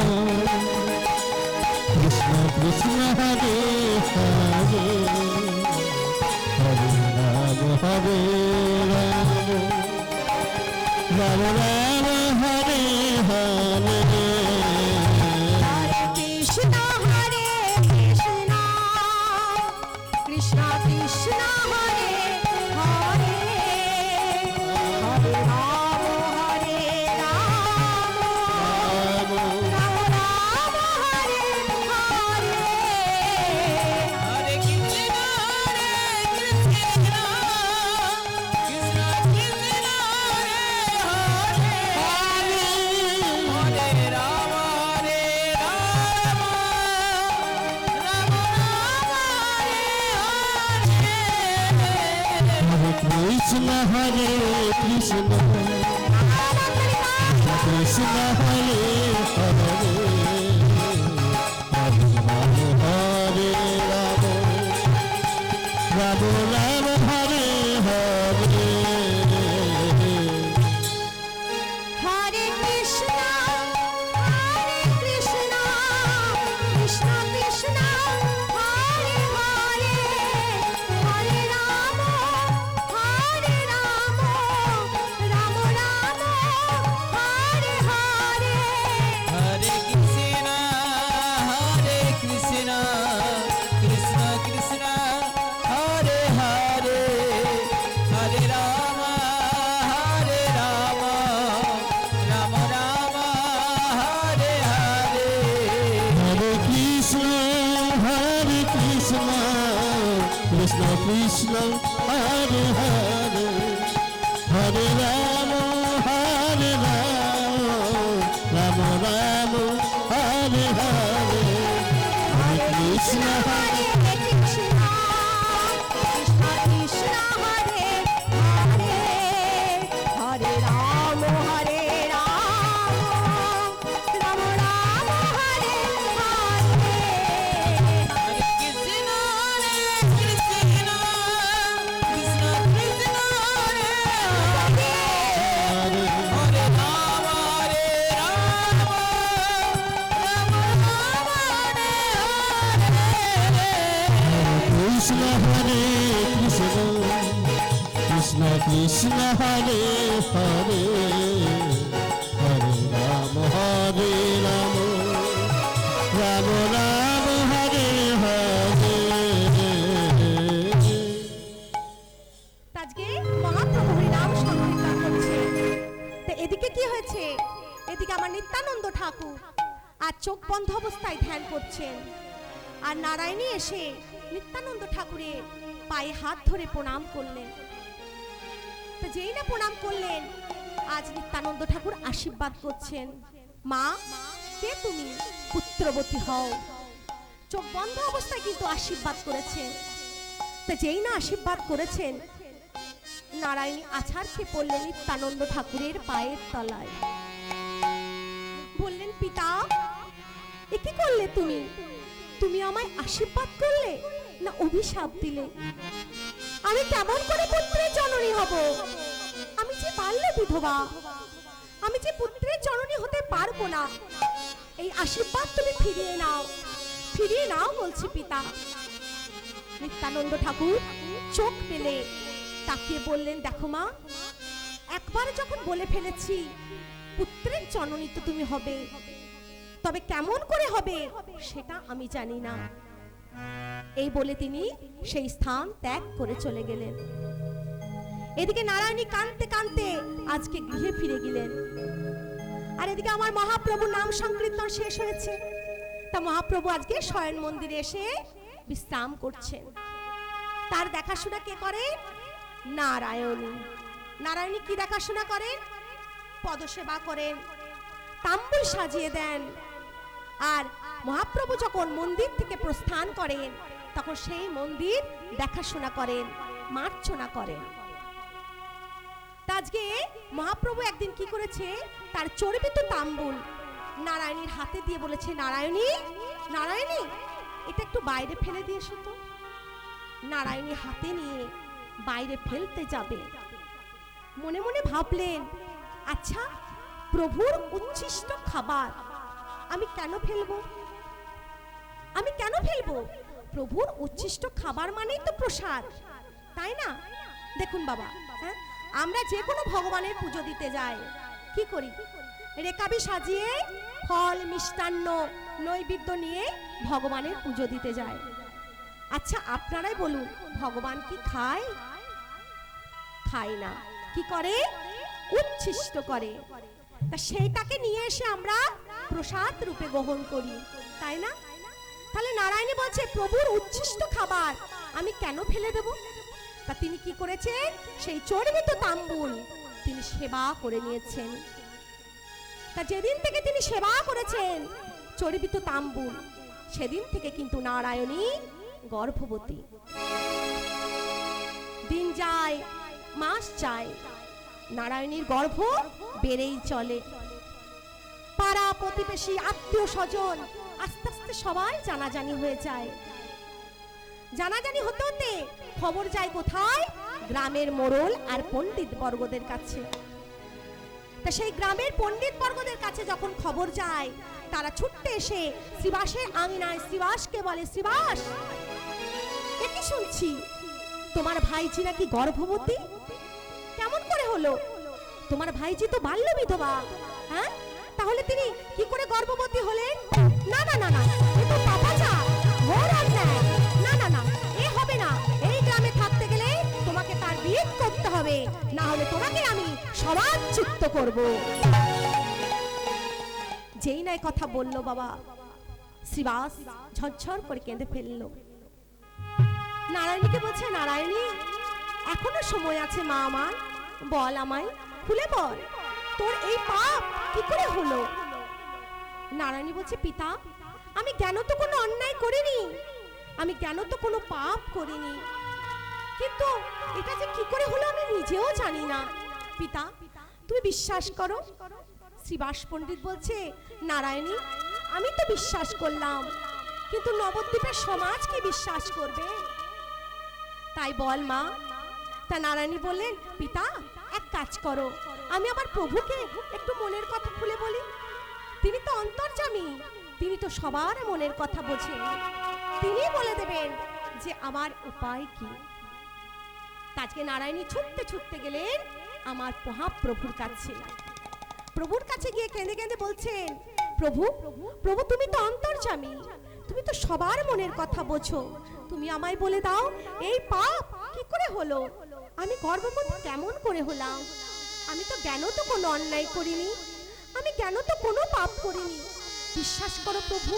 কৃষ্ণ কৃষ্ণ হরে হরে, হরে রাম রাম রাম হরে হরে। হরে কৃষ্ণ কৃষ্ণ কৃষ্ণ কৃষ্ণ হরে হরে, হরে রাম রাম রাম হরে হরে। হরে কৃষ্ণ কৃষ্ণ কৃষ্ণ কৃষ্ণ রে হরে, হরে রাম রাম রাম হরে হরে। হরে কৃষ্ণ কৃষ্ণ কৃষ্ণ হরে হরে, হরে রাম রাম রাম হরে হরে। হরে কৃষ্ণ কৃষ্ণ কৃষ্ণ কৃষ্ণ হরে হরে, হরে রাম রাম রাম হরে হরে। হরে কৃষ্ণ কৃষ্ণ কৃষ্ণ কৃষ্ণ হরে হরে, হরে রাম রাম রাম হরে হরে। হরে কৃষ্ণ কৃষ্ণ কৃষ্ণ হরে হরে, হরে রাম রাম রাম হরে হরে। হরে কৃষ্ণ হরে কৃষ্ণ কৃষ্ণ কৃষ্ণ হরে হরে, হরে রাম রাম রাম হরে হরে। হরে কৃষ্ণ কৃষ্ণ কৃষ্ণ কৃষ্ণ রে হরে, কৃষ্ণ হরে কৃষ্ণ কৃষ্ণ কৃষ্ণ হরে হরে হরে রাম রাম রাম হরে হরে। আজকে মহাপ্রভু হরিনাম সংকীর্তন করছে। তো এদিকে কি হয়েছে? এদিকে আমার নিত্যানন্দ ঠাকুর আর চোখ বন্ধ অবস্থায় ধ্যান করছেন, আর নারায়ণী এসে নিত্যানন্দ ঠাকুরের পায়ে হাত ধরে প্রণাম করলেন। তো যেই না প্রণাম করলেন, আজ নিত্যানন্দ ঠাকুর আশীর্বাদ করছেন, মা কে তুমি? পুত্রবতী হও। চোখ বন্ধ অবস্থায় কিন্তু আশীর্বাদ করেছেন। তো যেই না আশীর্বাদ করেছেন, নারায়ণী আছাড় খেয়ে পড়লেন নিত্যানন্দ ঠাকুরের পায়ের তলায়। বললেন, পিতা এ কি করলে তুমি? তুমি আমায় আশীর্বাদ করলে না অভিশাপ দিলে? আমি কেমন করে পুত্রের জননী হব? আমি যে বাল্য বিধবা, আমি যে পুত্রের জননী হতে পারবো না। এই আশীর্বাদ তুমি ফিরিয়ে নাও, ফিরিয়ে নাও বলছি পিতা। নিত্যানন্দ ঠাকুর চোখ পেলে তাকিয়ে বললেন, দেখো মা, একবার যখন বলে ফেলেছি পুত্রের জননী তো তুমি হবে, তবে কেমন করে হবে সেটা আমি জানি না। এই বলে তিনি সেই স্থান ত্যাগ করে চলে গেলেন। এদিকে নারায়ণী কাঁদতে কাঁদতে আজকে গৃহে ফিরে গেলেন। আর এদিকে আমার মহাপ্রভুর নাম সংকীর্তন শেষ হয়েছে। তা মহাপ্রভু আজকে শয়ন মন্দিরে এসে বিশ্রাম করছেন। তার দেখাশোনা কে করে? নারায়ণী। নারায়ণী কি দেখাশোনা করেন? পদসেবা করেন, তাম্বুল সাজিয়ে দেন। আর মহাপ্রভু যখন মন্দির থেকে প্রস্থান করেন, তখন সেই মন্দির দেখাশোনা করেন, মার্চনা করেন। আজকে মহাপ্রভু একদিন কি করেছে? তার চর্বিত তাম্বুল নারায়ণীর হাতে দিয়ে বলেছে, নারায়ণী, নারায়ণী, এটা একটু বাইরে ফেলে দিয়ে এসো তো। নারায়ণী হাতে নিয়ে বাইরে ফেলতে যাবে, মনে মনে ভাবলেন, আচ্ছা প্রভুর উচ্ছিষ্ট খাবার আমি কেন ফেলবো? আমি কেন ফেলবো? প্রভুর উচ্ছিষ্ট খাবার মানেই তো প্রসাদ, তাই না? দেখুন বাবা, হ্যাঁ, আমরা যে কোনো ভগবানের পুজো দিতে যাই, কি করি? রেকাবি সাজিয়ে ফল মিষ্টান্ন নৈবেদ্য নিয়ে ভগবানের পুজো দিতে যায়। আচ্ছা আপনারাই বলুন, ভগবান কি খায়? খায় না। কি করে? উচ্ছিষ্ট করে। তা সেইটাকে নিয়ে এসে আমরা প্রসাদ রূপে গ্রহণ করি, তাই না? তাহলে নারায়ণী বলছে, প্রভুর উচ্ছিষ্ট খাবার আমি কেন ফেলে দেব? তা তিনি কি করেছেন? সেই চর্বিত তাম্বুল তিনি সেবা করে নিয়েছেন। তা যেদিন থেকে তিনি সেবা করেছেন চর্বিত তাম্বুল, সেদিন থেকে কিন্তু নারায়ণী গর্ভবতী। দিন যায়, মাস যায়, নারায়ণীর গর্ভ বেড়েই চলে। পাড়া প্রতিবেশী আত্মীয় স্বজন আস্তে আস্তে সবাই জানাজানি হয়ে যায়। জানাজানি হতে হতে খবর যায় কোথায়? গ্রামের মোড়ল আর পণ্ডিত বর্গদের কাছে। তা সেই গ্রামের পণ্ডিত বর্গদের কাছে যখন খবর যায়, তারা ছুটতে এসে শ্রীবাসের আঙিনায় শ্রীবাসকে বলে, শ্রীবাস, এ কি শুনছি? তোমার ভাইজি নাকি গর্ভবতী? কেমন করে হলো? তোমার ভাইজি তো বাল্য বিধবা। হ্যাঁ, তাহলে তিনি কি করে গর্ভবতী হলেন? না না না না, এ তো পাপাচা, ঘোর অন্যায়। না না না, এ হবে না। এই গ্রামে থাকতে গেলে তোমাকে তার বিয়ে করতে হবে, না হলে তোমাকে আমি সমাজচ্যুত করব। যেই নাই কথা বললো বাবা, শ্রীবাস ঝরঝর করে কেঁদে ফেললো। নারায়ণীকে বলছে, নারায়ণী, এখনো সময় আছে মা আমার, বল আমায়, খুলে বল, তোর এই পাপ কি করে হলো? নারায়ণী বলছে, পিতা, আমি জ্ঞান তো কোনো অন্যায় করিনি, আমি জ্ঞান তো কোনো পাপ করিনি, কিন্তু এটা যে কি করে হলো আমি নিজেও জানি না। পিতা, তুমি বিশ্বাস করো। শ্রীবাস পণ্ডিত বলছে, নারায়ণী, আমি তো বিশ্বাস করলাম, কিন্তু নবদ্বীপের সমাজ কি বিশ্বাস করবে? তাই বল মা। তা নারায়ণী বললেন, পিতা, এক কাজ করো, আমি আমার প্রভুকে একটু মনের কথা খুলে বলি। তিনি তো অন্তর্যামী, তিনি তো সবার মনের কথা বোঝেন, তিনি বলে দেবেন যে আমার উপায় কি। আজকে নারায়ণী ছুটতে ছুটতে গেলেন আমার মহাপ্রভুর কাছে। প্রভুর কাছে গিয়ে কেঁদে কেঁদে বলছেন, প্রভু প্রভু তুমি তো অন্তর্যামী, তুমি তো সবার মনের কথা বোঝো, তুমি আমায় বলে দাও এই পাপ কি করে হলো, আমি গর্ভবতী কেমন করে হলাম, আমি তো জ্ঞান তো কোনো অন্যায় করিনি, আমি জ্ঞান তো কোনো পাপ করিনি, বিশ্বাস করো প্রভু,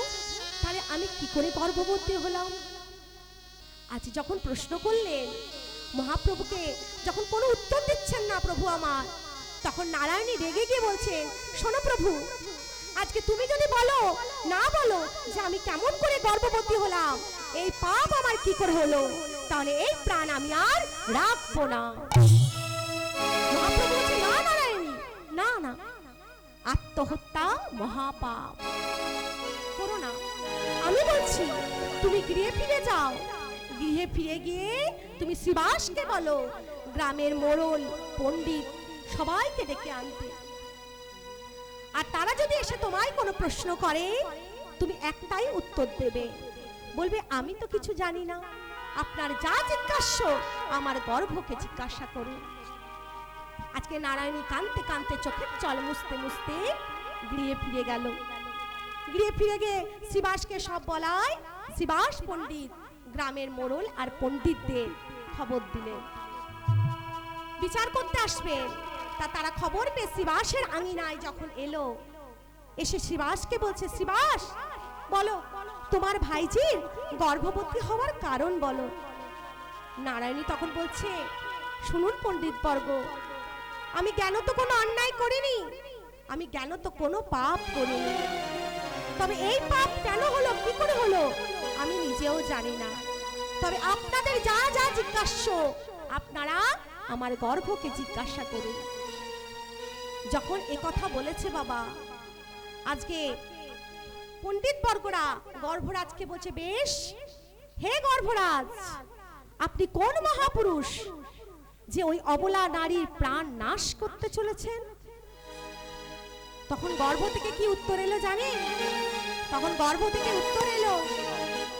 তাহলে আমি কি করে গর্ভবতী হলাম। আজ যখন প্রশ্ন করলেন মহাপ্রভুকে, যখন কোনো উত্তর দিচ্ছেন না প্রভু আমার, তখন নারায়ণী রেগে গিয়ে বলছেন, শোনো প্রভু, আজকে তুমি যদি বলো না বলো যে আমি কেমন করে গর্ভবতী হলাম, এই পাপ আমার কি করে হলো, তাহলে এই প্রাণ আমি আর রাখবো না। মহাপ্রভু বলছে, না নারায়ণী, না না, আত্মহত্যা মহাপাপ করো না। আমি বলছি তুমি গৃহে ফিরে যাও, গৃহে ফিরে গিয়ে তুমি শ্রীবাসকে বলো গ্রামের মোড়ল পণ্ডিত সবাইকে ডেকে আনতে, আর তারা যদি এসে তোমায় কোনো প্রশ্ন করে তুমি একটাই উত্তর দেবে, বলবে আমি তো কিছু জানি না, আপনার যা জিজ্ঞাস্য আমার গর্ভকে জিজ্ঞাসা করুন। আজকে নারায়ণী কাঁদতে কাঁদতে চোখের জল মুছতে মুছতে গৃহে ফিরে গেল। গৃহে ফিরে গিয়ে শ্রীবাসকে সব বলায় শ্রীবাস পণ্ডিত গ্রামের মোড়ল আর পণ্ডিতদের খবর দিলেন বিচার করতে আসবেন। তা তারা খবর পেয়ে শ্রীবাসের আঙিনায় যখন এলো, এসে শ্রীবাসকে বলছে, শ্রীবাস বলো তোমার ভাইজির গর্ভবতী হওয়ার কারণ বলো। নারায়ণী তখন বলছে, শুনুন পণ্ডিত বর্গ, আমি জ্ঞান তো কোনো অন্যায় করিনি, আমি জ্ঞান তো কোনো পাপ করিনি, তবে এই পাপ কেন হলো কি করে হলো আমি নিজেও জানি না, তবে আপনাদের যা যা জিজ্ঞাস্য আপনারা আমার গর্ভকে জিজ্ঞাসা করুন। যখন এ কথা বলেছে বাবা, আজকে পণ্ডিত বর্গরা গর্ভরাজকে বলছে, বেশ হে গর্ভরাজ, আপনি কোন মহাপুরুষ যে ওই অবলা নারীর প্রাণ নাশ করতে চলেছেন। তখন গর্ভ থেকে কি উত্তর এলো জানেন? তখন গর্ভ থেকে উত্তর এলো,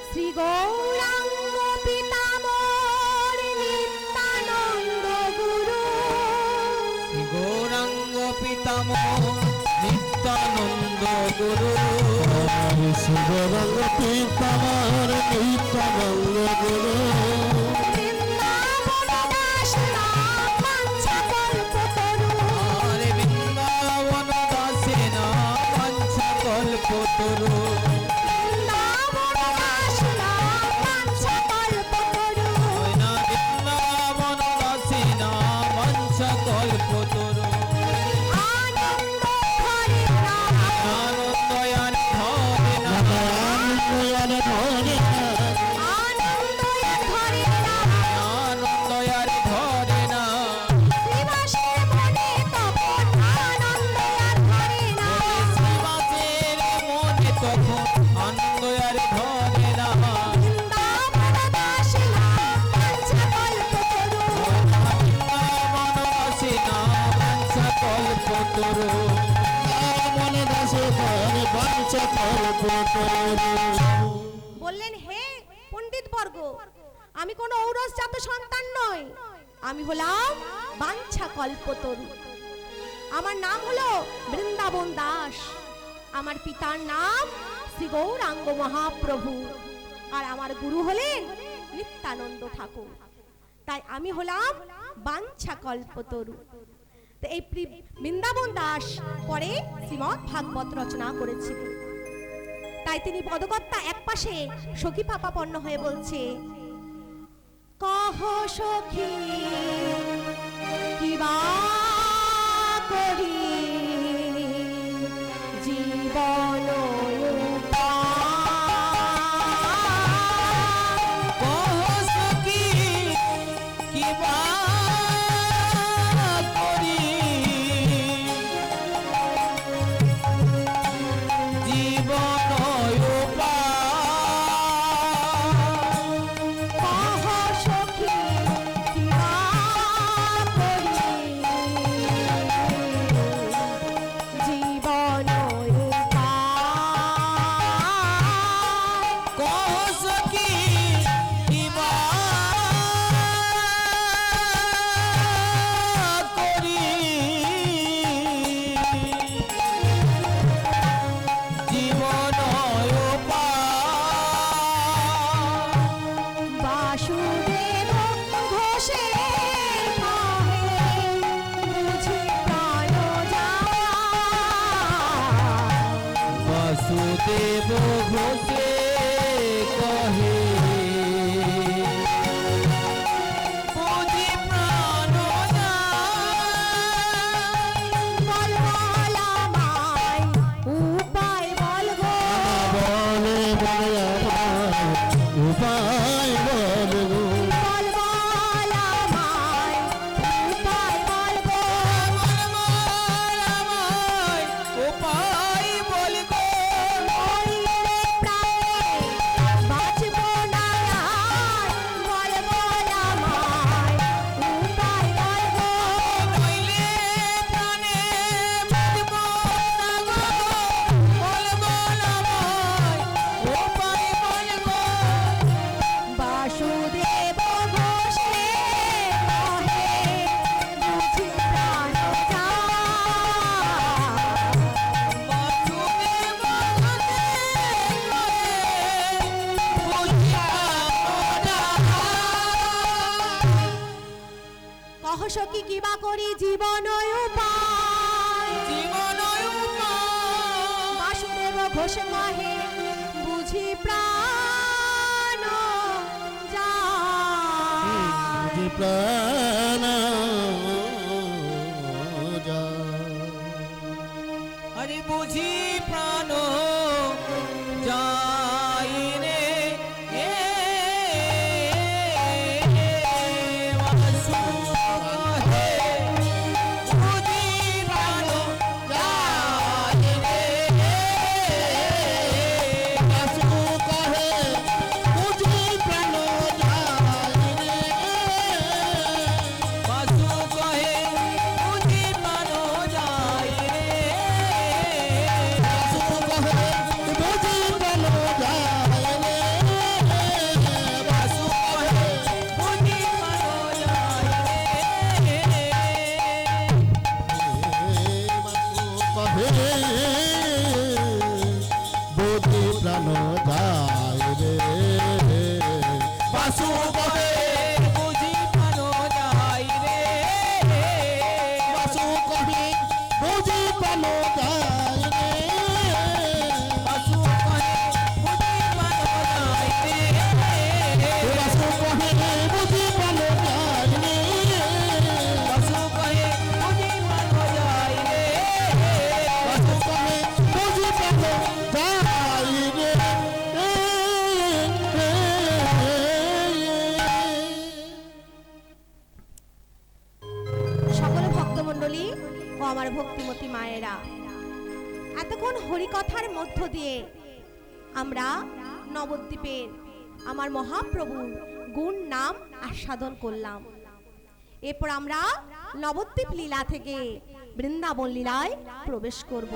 শ্রী গৌরাঙ্গ পিতামর নিত্যানন্দ গুরু, শ্রী গৌরাঙ্গ পিতামহ নিত্যানন্দ গুরু, শ্রী গৌরাঙ্গ পিতামর নিত্যানন্দ গুরু, বৃন্দাবন দাস নাম বাঞ্ছা কল্পতরু, আরে বৃন্দাবন দাসে নাম বাঞ্ছা কল্পতরু, বৃন্দাবন দাস নাম বাঞ্ছা কল্পতরু, না বৃন্দাবন দাসে নাম বাঞ্ছা কল্পতরু, আনন্দ হরে নাম, আনন্দয়ান ধরে না, আনন্দয়ান ধরে না, আনন্দয়ান হরে নাম, আনন্দয়ান ধরে না, শ্রীবাসের মনে তখন আনন্দয়ান হরে নাম, শ্রীবাসের মনে তখন আনন্দয়ার ধরে না, বৃন্দাবন দাস নাম বাঞ্ছা কল্পতরু, বৃন্দাবন দাসে নাম বাঞ্ছা কল্পতরু, মনে দাসে ধরে বাঞ্ছা কল্পতরু। বললেন, হে পণ্ডিত বর্গ, আমি কোনো ঔরস জাত সন্তান নই, আমি হলাম বাঞ্ছা কল্পতরু, আমার নাম হলো বৃন্দাবন দাস, আমার পিতার নাম শ্রী গৌরাঙ্গ মহাপ্রভু, আর আমার গুরু হলেন নিত্যানন্দ ঠাকুর, তাই আমি হলাম বাঞ্ছা কল্পতরু। তো এই বৃন্দাবন দাস পরে শ্রীমদ্ ভাগবত রচনা করেছিলেন। তাই তিনি পদকর্তা একপাশে সখী পাপাপন্ন হয়ে বলছে, কহ সখী কিবা করি জীবন কহ সখী কিবা করি জীবন কহ সখী কিবা করি জীবন বাসুদেব ঘোষে কহে বুঝি প্রাণ বল বল আমায় উপায় বল গো বলে বলে আমায় উপায় বল গো বল বল আমায় উপায় বল গো উপায় বল গো মরিলে প্রাণে বাঁচব না আর বল বল আমায় উপায় বল গো নইলে প্রাণে বাঁচব না গো বল বল আমায় উপায় বল গো বাসুদেব ঘোষে কহে বুঝি প্রাণ কহ সখী কিবা করি জীবন উপায় বাসুদেব ঘোষ কহে বুঝি প্রাণ যায় যে প্রাণ আরে বুঝি প্রাণ যাই রে এ বাসু হে বুঝি প্রাণ যাই রে বাসু কহে বুঝি প্রাণ যায় রে বাসু কহে বুঝি প্রাণ যাই রে বাসু কহে বুঝি প্রাণ যায় রে বাসু কহে বুঝি প্রাণ যাই রে বাসু কহে বুঝি প্রাণ যায় রে বাসু কহে বুঝি প্রাণ যাই রে বাসু কহে বুঝি প্রাণ যায় রে বাসু কহে বুঝি প্রাণ যাই রে বাসু কহে বুঝি প্রাণ যায় রে বাসু কহে বুঝি প্রাণ যাই রে বাসু কহে বুঝি প্রাণ যায় রে সকল ভক্তমণ্ডলী ও আমার ভক্তিমতী মায়েরা, এতক্ষণ হরিকথার মধ্য দিয়ে আমরা নবদ্বীপের আমার মহাপ্রভুর গুণ নাম আস্বাদন করলাম। এরপর আমরা নবদ্বীপ লীলা থেকে বৃন্দাবন লীলায় প্রবেশ করব।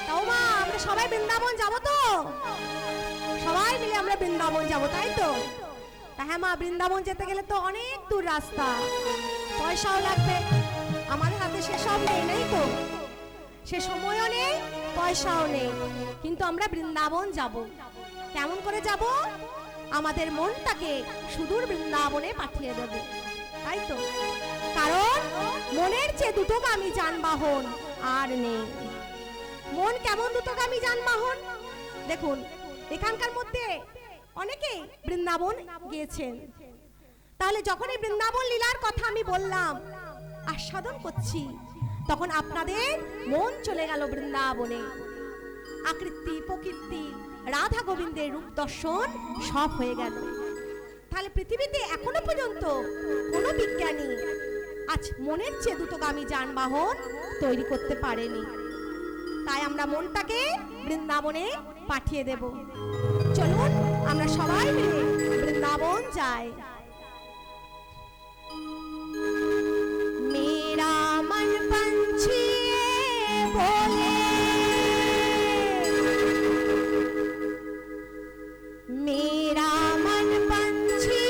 তাও মা, আমরা সবাই বৃন্দাবন যাব তো? সবাই মিলে আমরা বৃন্দাবন যাব, তাই তো? তা হ্যাঁ মা, বৃন্দাবন যেতে গেলে তো অনেক দূর রাস্তা, পয়সাও লাগবে। আমাদের হাতে সেসব নেই, নেই তো, সে সময়ও নেই, পয়সাও নেই, কিন্তু আমরা বৃন্দাবন যাব। কেমন করে যাব? আমাদের মনটাকে সুদূর বৃন্দাবনে পাঠিয়ে দেবে, তাই তো? কারণ মনের চেয়ে দ্রুতগামী যানবাহন আর নেই। মন কেমন দ্রুতগামী যানবাহন? দেখুন, এখানকার মধ্যে অনেকেই বৃন্দাবন গিয়েছেন। তাহলে যখন এই বৃন্দাবন লীলার কথা আমি বললাম, আস্বাদন করছি, তখন আপনাদের মন চলে গেল বৃন্দাবনে। আকৃতি প্রকৃতি রাধা গোবিন্দের রূপ দর্শন সব হয়ে গেল। তাহলে পৃথিবীতে এখনো পর্যন্ত কোনো বিজ্ঞানী আজ মনের চেয়ে দ্রুতগামী যানবাহন তৈরি করতে পারেনি। তাই আমরা মনটাকে বৃন্দাবনে পাঠিয়ে দেব। চলুন আমরা সবাই মিলে বৃন্দাবন যাই। मेरा मन पंछी बोले, मेरा मन पंछी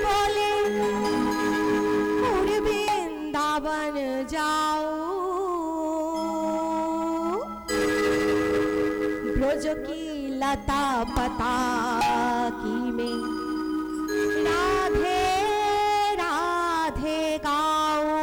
बोले, उड़ वृंदावन जाओ, ब्रज की लता पता की में राधे राधे गाओ।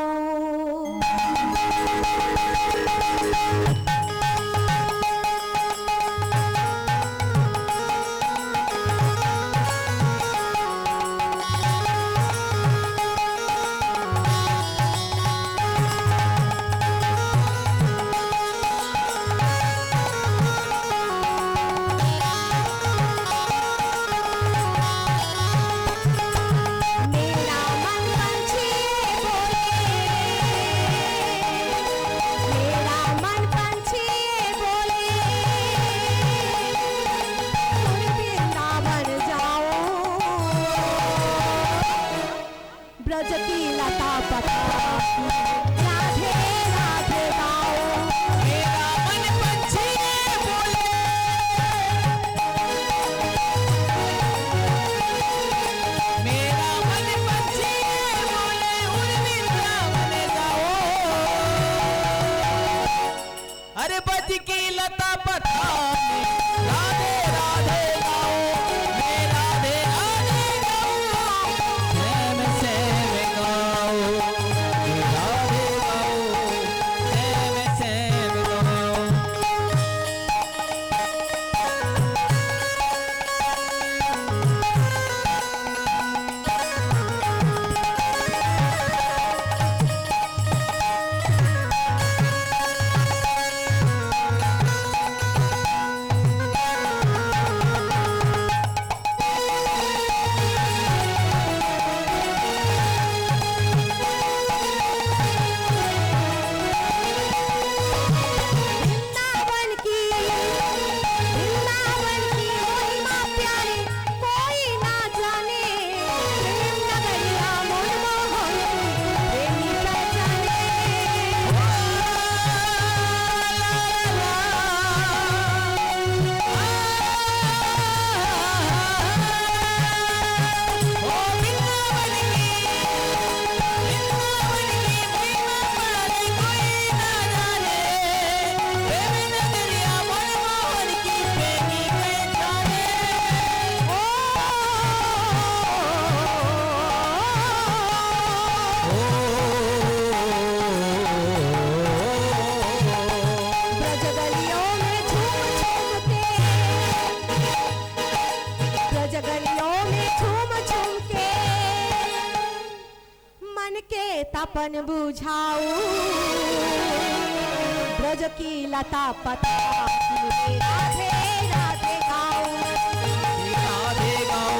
तपन बुझाऊ ब्रज की लता पता राधे राधे गाओ राधे गाओ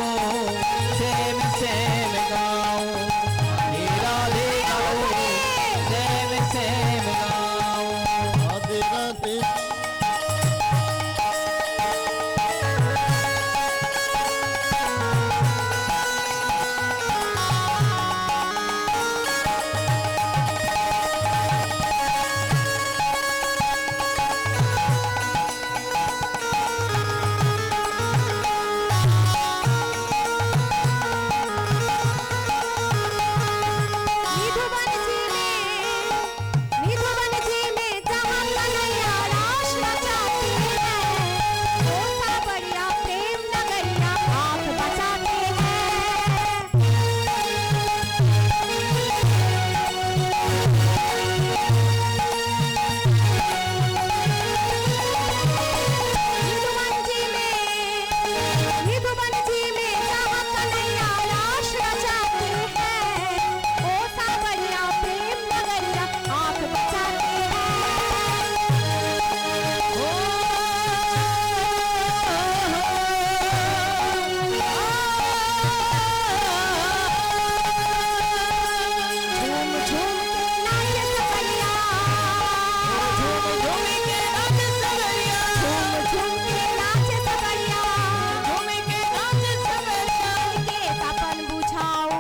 सेम सेम गाओ राधे गाओ सेम सेम गाओ राधे राधे निधुवन जी में जहाँ कन्हैया रास रचाती है वो सावरिया प्रेम नगरिया आँख बचाती है निधुवन जी में जहाँ कन्हैया रास रचाती है वो सावरिया प्रेम नगरिया आँख बचाती है झूम झूम के नाचे सवरिया झूम झूम के नाचे सवरिया के तपन बुझाऊ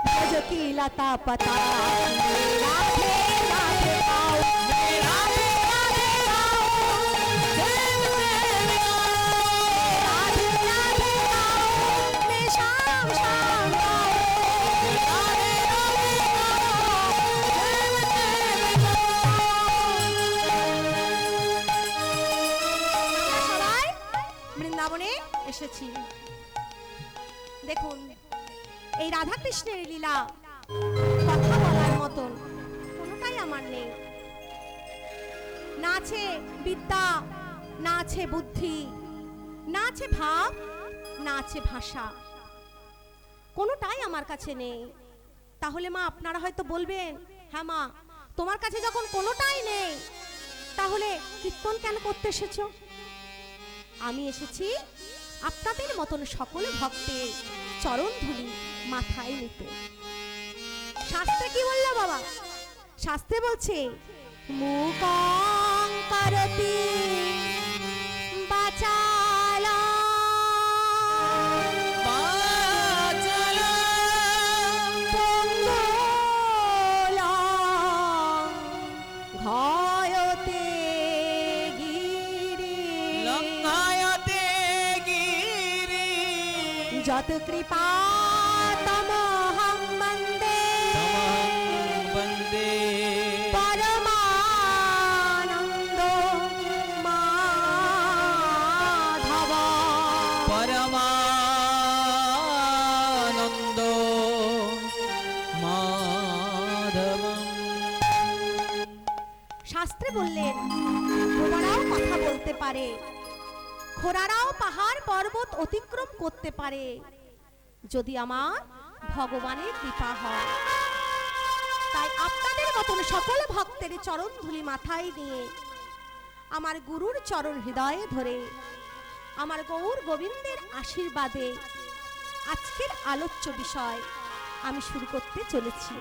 ब्रज की लता पता राधे राधे गाओ राधे राधे गाओ सेम सेम गाओ राधे राधे गाओ मैं शाम शाम गाओ राधे राधे गाओ सेम सेम गाओ সবাই বৃন্দাবনে এসেছি দেখুন এই রাধা কৃষ্ণের লীলা কথা বলার মতন কোনোটাই আমার নেই না আছে বিদ্যা না আছে বুদ্ধি না আছে ভাব না আছে ভাষা কোনোটাই আমার কাছে নেই তাহলে মা আপনারা হয়তো বলবেন হ্যাঁ মা তোমার কাছে যখন কোনোটাই নেই তাহলে কীর্তন কেন করতে এসেছো আমি এসেছি আপনাদের মতন সকল ভক্তের চরণ ধুলি মাথায় নিতে শাস্ত্রে কি বললো বাবা শাস্ত্রে বলছে মুকং করতি বাচালা বাচলা পঙ্গলাং ঘয়তে গিরি লঙ্ঘায়তে গিরি যত কৃপা তমহং বন্দে তমহং বন্দে পরমানন্দ মাধব পরমানন্দ মাধবম শাস্ত্রে বললেন ধ্রুবরাও কথা বলতে পারে খোরারাও পাহাড় পর্বত অতিক্রম করতে পারে যদি আমার ভগবানের কৃপা হয় তাই আপনাদের মতন সকল ভক্তের চরণ ধুলি মাথায় নিয়ে আমার গুরুর চরণ হৃদয়ে ধরে আমার গৌর গোবিন্দের আশীর্বাদে আজকের আলোচ্য বিষয় আমি শুরু করতে চলেছি